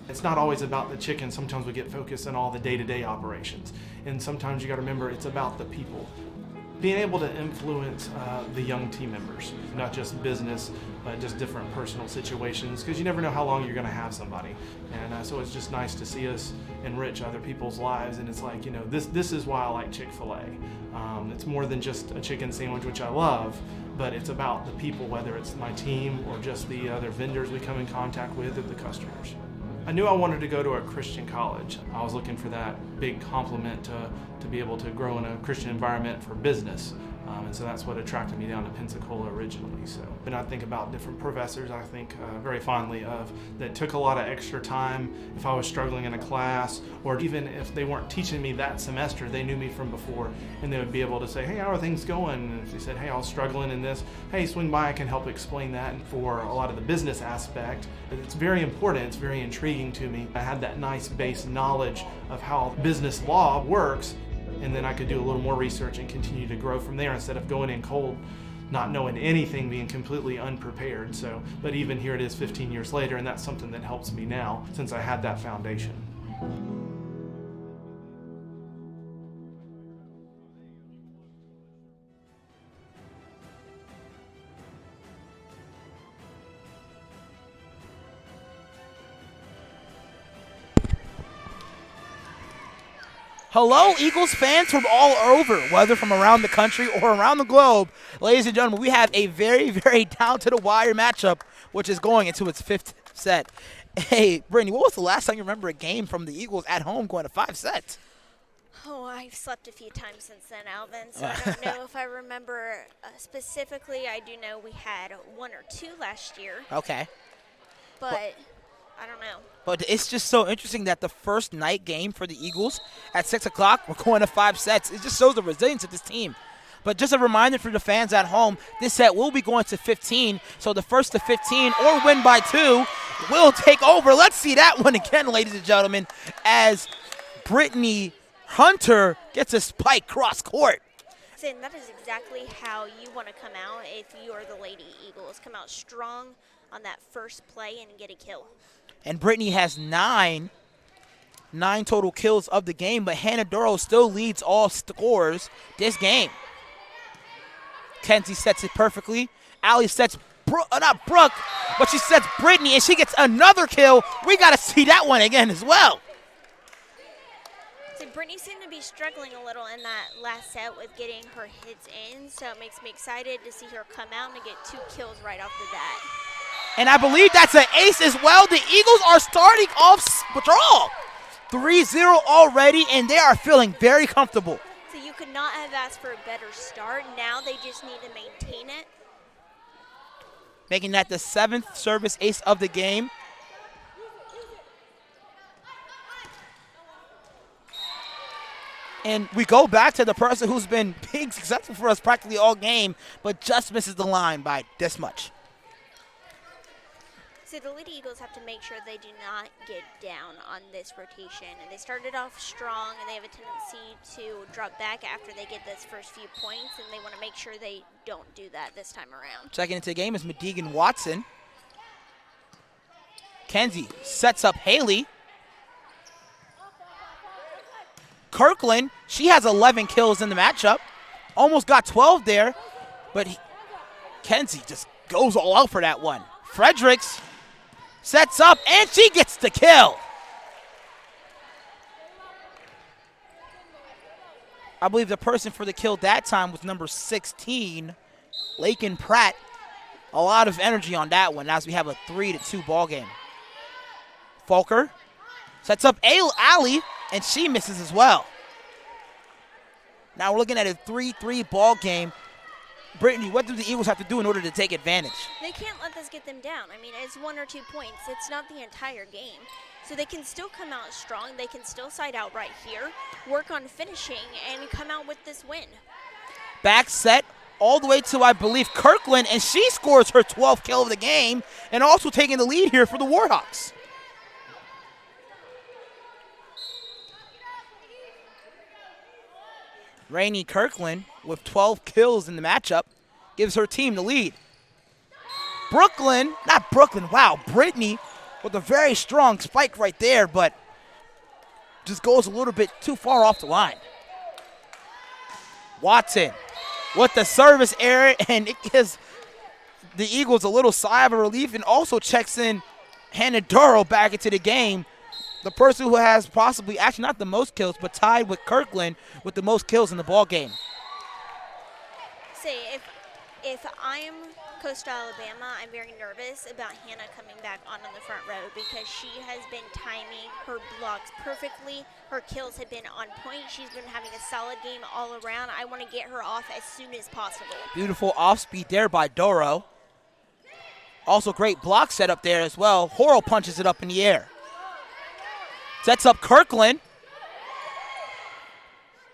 It's not always about the chicken. Sometimes we get focused on all the day-to-day operations, and sometimes you got to remember it's about the people. Being able to influence the young team members, not just business, but just different personal situations, because you never know how long you're going to have somebody. And so it's just nice to see us enrich other people's lives, and it's like, you know, this is why I like Chick-fil-A. It's more than just a chicken sandwich, which I love, but it's about the people, whether it's my team or just the other vendors we come in contact with or the customers. I knew I wanted to go to a Christian college. I was looking for that big complement to be able to grow in a Christian environment for business. And so that's what attracted me down to Pensacola originally. So when I think about different professors, I think very fondly of that took a lot of extra time if I was struggling in a class, or even if they weren't teaching me that semester, they knew me from before, and they would be able to say, hey, how are things going? And if they said, hey, I was struggling in this, hey, swing by, I can help explain that. And for a lot of the business aspect, it's very important, it's very intriguing to me. I had that nice base knowledge of how business law works, and then I could do a little more research and continue to grow from there instead of going in cold, not knowing anything, being completely unprepared. So, but even here it is 15 years later, and that's something that helps me now since I had that foundation. Hello, Eagles fans from all over, whether from around the country or around the globe. Ladies and gentlemen, we have a very, very down-to-the-wire matchup, which is going into its fifth set. Hey, Brittany, what was the last time you remember a game from the Eagles at home going to 5 sets? Oh, I've slept a few times since then, Alvin, so I don't know if I remember specifically. I do know we had 1 or 2 last year. Okay. But I don't know. But it's just so interesting that the first night game for the Eagles at 6 o'clock, we're going to 5 sets. It just shows the resilience of this team. But just a reminder for the fans at home, this set will be going to 15. So the first to 15 or win by 2 will take over. Let's see that one again, ladies and gentlemen, as Brittany Hunter gets a spike cross court. And that is exactly how you want to come out if you are the Lady Eagles. Come out strong on that first play and get a kill. And Brittany has 9 total kills of the game, but Hannah Duro still leads all scores this game. Kenzie sets it perfectly. Allie sets, not Brooke, but she sets Brittany, and she gets another kill. We got to see that one again as well. So Brittany seemed to be struggling a little in that last set with getting her hits in, so it makes me excited to see her come out and get 2 kills right off the bat. And I believe that's an ace as well. The Eagles are starting off strong. 3-0 already, and they are feeling very comfortable. So you could not have asked for a better start. Now they just need to maintain it. Making that the 7th service ace of the game. And we go back to the person who's been being successful for us practically all game, but just misses the line by this much. So the Lady Eagles have to make sure they do not get down on this rotation. And they started off strong, and they have a tendency to drop back after they get those first few points, and they want to make sure they don't do that this time around. Checking into the game is Medigan Watson. Kenzie sets up Haley. Kirkland, she has 11 kills in the matchup. Almost got 12 there, but Kenzie just goes all out for that one. Fredericks sets up, and she gets the kill. I believe the person for the kill that time was number 16, Lakin Pratt. A lot of energy on that one as we have a 3-2 ball game. Falker Sets up Allie, and she misses as well. Now we're looking at a 3-3 ball game. Brittany, what do the Eagles have to do in order to take advantage? They can't let this get them down. I mean, it's 1 or 2 points. It's not the entire game. So they can still come out strong. They can still side out right here, work on finishing, and come out with this win. Back set all the way to, I believe, Kirkland, and she scores her 12th kill of the game and also taking the lead here for the Warhawks. Rainey Kirkland with 12 kills in the matchup gives her team the lead. Brittany with a very strong spike right there, but just goes a little bit too far off the line. Watson with the service error, and it gives the Eagles a little sigh of relief, and also checks in Hannah Duro back into the game. The person who has possibly, actually not the most kills, but tied with Kirkland with the most kills in the ball game. Say, if I'm Coastal Alabama, I'm very nervous about Hannah coming back on the front row because she has been timing her blocks perfectly. Her kills have been on point. She's been having a solid game all around. I want to get her off as soon as possible. Beautiful off speed there by Doro. Also great block set up there as well. Horo punches it up in the air. Sets up Kirkland.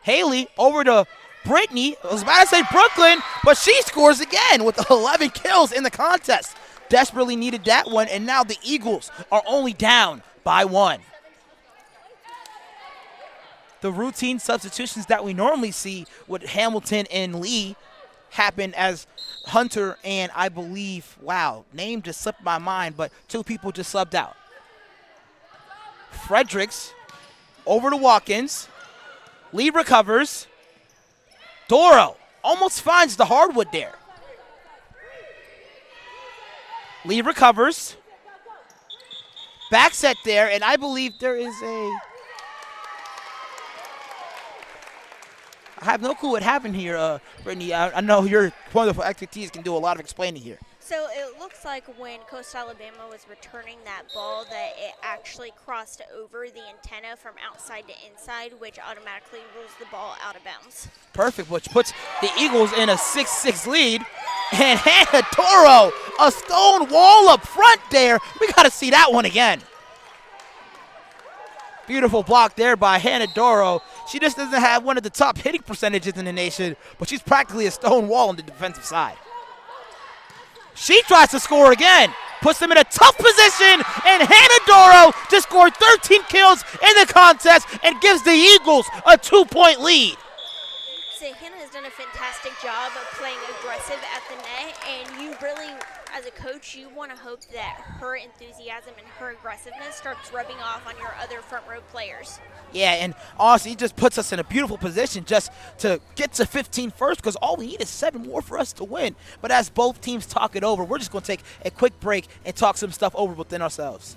Haley over to Brittany. I was about to say Brooklyn, but she scores again with 11 kills in the contest. Desperately needed that one, and now the Eagles are only down by 1. The routine substitutions that we normally see with Hamilton and Lee happen as Hunter and I believe, name just slipped my mind, but 2 people just subbed out. Fredericks over to Watkins. Lee recovers. Doro almost finds the hardwood there. Lee recovers. Back set there, and I believe there is I have no clue what happened here, Brittany. I know your wonderful expertise can do a lot of explaining here. So it looks like when Coastal Alabama was returning that ball that it actually crossed over the antenna from outside to inside, which automatically rules the ball out of bounds. Perfect, which puts the Eagles in a 6-6 lead. And Hannah Doro, a stone wall up front there. We got to see that one again. Beautiful block there by Hannah Doro. She just doesn't have one of the top hitting percentages in the nation, but she's practically a stone wall on the defensive side. She tries to score again, puts them in a tough position, and Hannah Doro just scored 13 kills in the contest and gives the Eagles a 2-point lead. So Hannah has done a fantastic job of playing aggressive at the net, and you really, as a coach, you want to hope that her enthusiasm and her aggressiveness starts rubbing off on your other front row players. Yeah, and honestly, it just puts us in a beautiful position just to get to 15 first, because all we need is 7 more for us to win. But as both teams talk it over, we're just going to take a quick break and talk some stuff over within ourselves.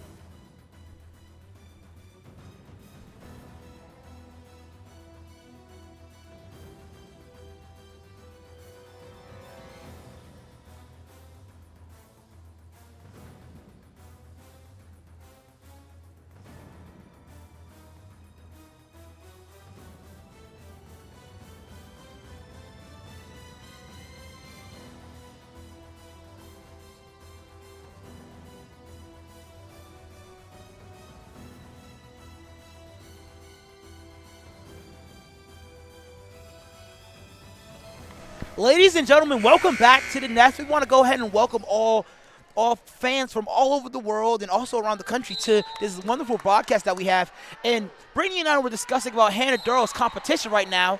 Ladies and gentlemen, welcome back to the Nest. We want to go ahead and welcome all fans from all over the world and also around the country to this wonderful broadcast that we have. And Brittany and I were discussing about Hannah Duro's competition right now,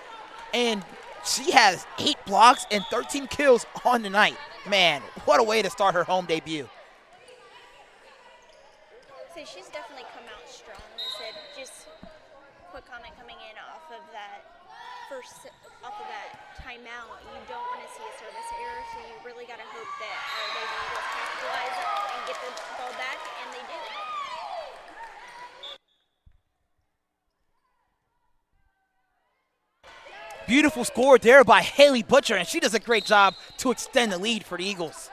and she has 8 blocks and 13 kills on the night. Man, what a way to start her home debut. So she's definitely come out strong. I said, just quick comment coming in off of that timeout. You don't want to see a service error, so you really got to hope that they will capitalize and get the ball back, and they do. Beautiful score there by Haley Butcher, and she does a great job to extend the lead for the Eagles.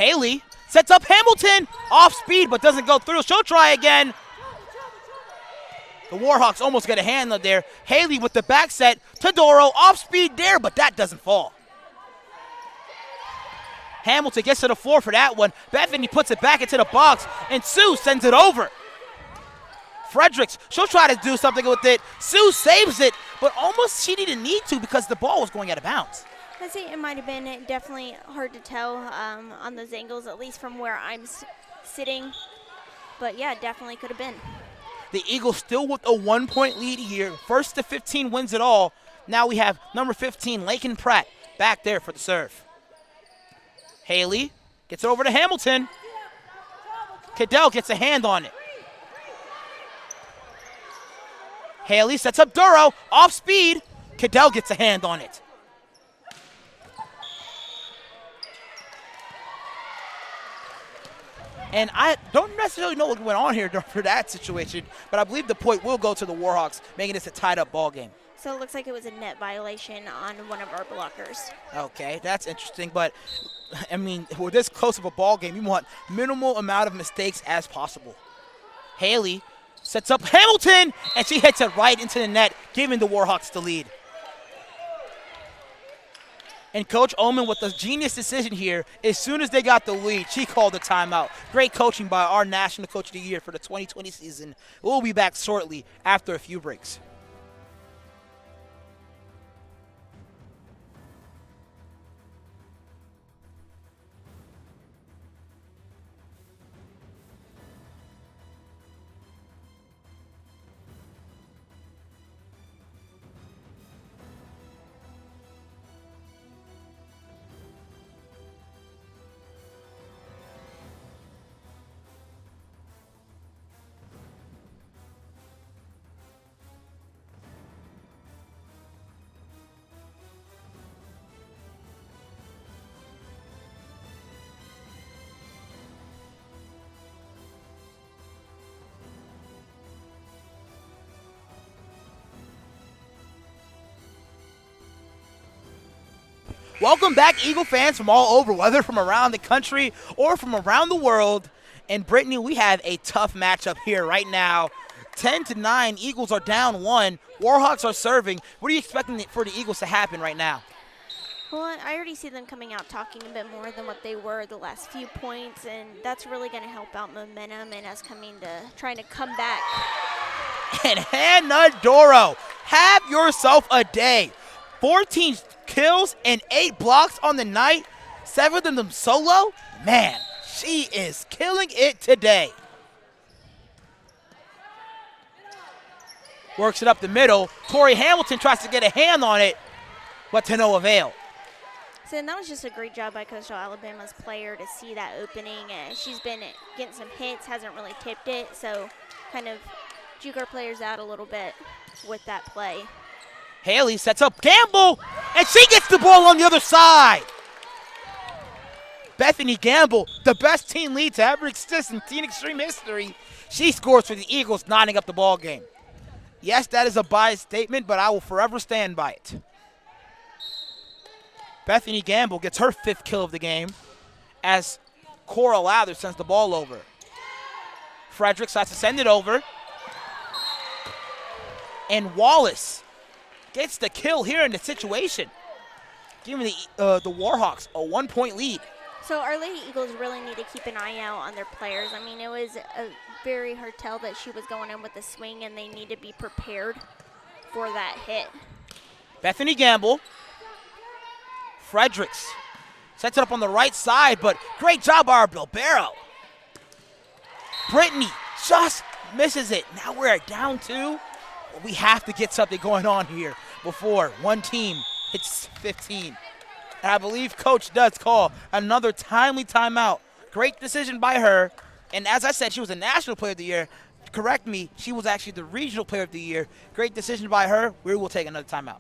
Haley sets up Hamilton. Off speed, but doesn't go through. She'll try again. The Warhawks almost get a hand up there. Haley with the back set to Doro. Off speed there, but that doesn't fall. Hamilton gets to the floor for that one. Bethany puts it back into the box, and Sue sends it over. Fredericks, she'll try to do something with it. Sue saves it, but almost she didn't need to because the ball was going out of bounds. I say it might have been definitely hard to tell on those angles, at least from where I'm sitting. But yeah, definitely could have been. The Eagles still with a 1-point lead here. First to 15 wins it all. Now we have number 15, Lakin Pratt, back there for the serve. Haley gets it over to Hamilton. Cadell gets a hand on it. Haley sets up Duro, off speed. Cadell gets a hand on it. And I don't necessarily know what went on here for that situation, but I believe the point will go to the Warhawks, making this a tied-up ball game. So it looks like it was a net violation on one of our blockers. Okay, that's interesting, but I mean, with this close of a ball game, you want minimal amount of mistakes as possible. Haley sets up Hamilton, and she hits it right into the net, giving the Warhawks the lead. And Coach Oman with the genius decision here, as soon as they got the lead, she called the timeout. Great coaching by our National Coach of the Year for the 2020 season. We'll be back shortly after a few breaks. Welcome back, Eagle fans from all over, whether from around the country or from around the world. And Brittany, we have a tough matchup here right now. 10-9, Eagles are down 1. Warhawks are serving. What are you expecting for the Eagles to happen right now? Well, I already see them coming out talking a bit more than what they were the last few points, and that's really going to help out momentum and us trying to come back. And Hannah Doro, have yourself a day. 14 kills and 8 blocks on the night, 7 of them solo. Man, she is killing it today. Works it up the middle. Tori Hamilton tries to get a hand on it, but to no avail. So that was just a great job by Coastal Alabama's player to see that opening. She's been getting some hits, hasn't really tipped it, so kind of juke our players out a little bit with that play. Haley sets up Gamble, and she gets the ball on the other side. Bethany Gamble, the best team lead to ever exist in Teen Extreme history. She scores for the Eagles, knotting up the ball game. Yes, that is a biased statement, but I will forever stand by it. Bethany Gamble gets her 5th kill of the game as Cora Lather sends the ball over. Fredericks has to send it over. And Wallace gets the kill here in the situation, giving the Warhawks a 1-point lead. So our Lady Eagles really need to keep an eye out on their players. I mean, it was a very hard tell that she was going in with the swing, and they need to be prepared for that hit. Bethany Gamble. Fredericks sets it up on the right side, but great job by our Bilbero. Brittany just misses it. Now we're down 2. We have to get something going on here before one team hits 15. And I believe Coach does call another timely timeout. Great decision by her. And as I said, she was a National Player of the Year. Correct me, she was actually the Regional Player of the Year. Great decision by her. We will take another timeout.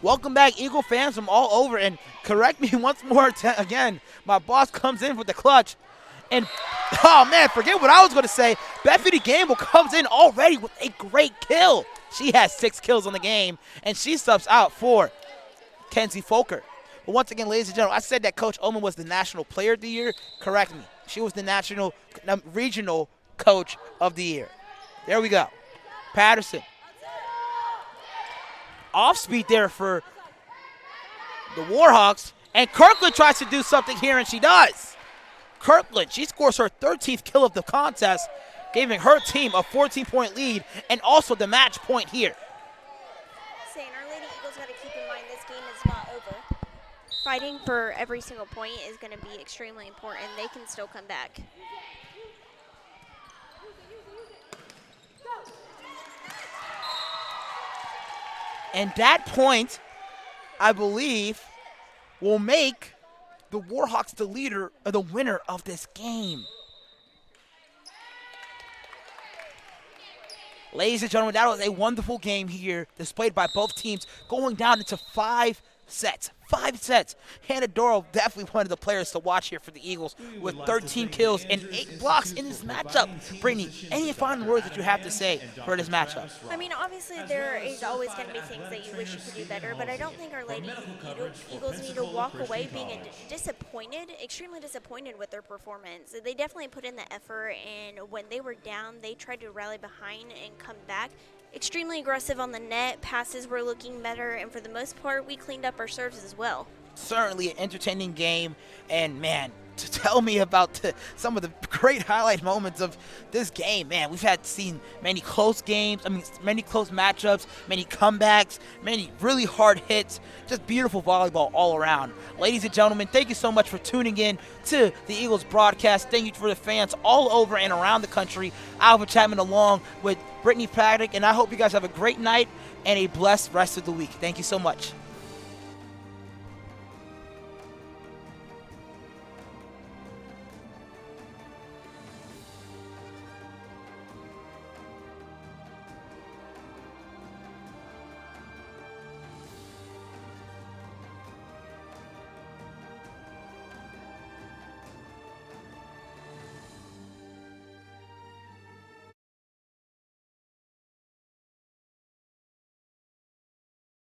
Welcome back, Eagle fans from all over. And correct me once more again, my boss comes in with the clutch. And, oh, man, forget what I was going to say. Bethany Gamble comes in already with a great kill. She has 6 kills on the game, and she subs out for Kenzie Folker. But once again, ladies and gentlemen, I said that Coach Ullman was the National Player of the Year. Correct me. She was the Regional Coach of the Year. There we go. Patterson. Off speed there for the Warhawks. And Kirkland tries to do something here, and she does. Kirkland, she scores her 13th kill of the contest, giving her team a 14-point lead and also the match point here. Saying our Lady Eagles got to keep in mind this game is not over. Fighting for every single point is going to be extremely important. They can still come back. And that point, I believe, will make the Warhawks the winner of this game. Ladies and gentlemen, that was a wonderful game here, displayed by both teams, going down into 5 sets. 5 sets. Hannah Doro, definitely one of the players to watch here for the Eagles, with 13 kills and 8 blocks in this matchup. Brittany, any final words that you have to say for this matchup? I mean, obviously there is always going to be things that you wish you could do better, but I don't think our Lady Eagles need to walk away being extremely disappointed with their performance. They definitely put in the effort, and when they were down, they tried to rally behind and come back. Extremely aggressive on the net, passes were looking better, and for the most part, we cleaned up our serves as well. Certainly an entertaining game, and man, to tell me about some of the great highlight moments of this game, man, we've seen many close games, many close matchups, many comebacks, many really hard hits, just beautiful volleyball all around. Ladies and gentlemen, thank you so much for tuning in to the Eagles broadcast. Thank you for the fans all over and around the country. Alva Chapman along with Brittany Paddock, and I hope you guys have a great night and a blessed rest of the week. Thank you so much.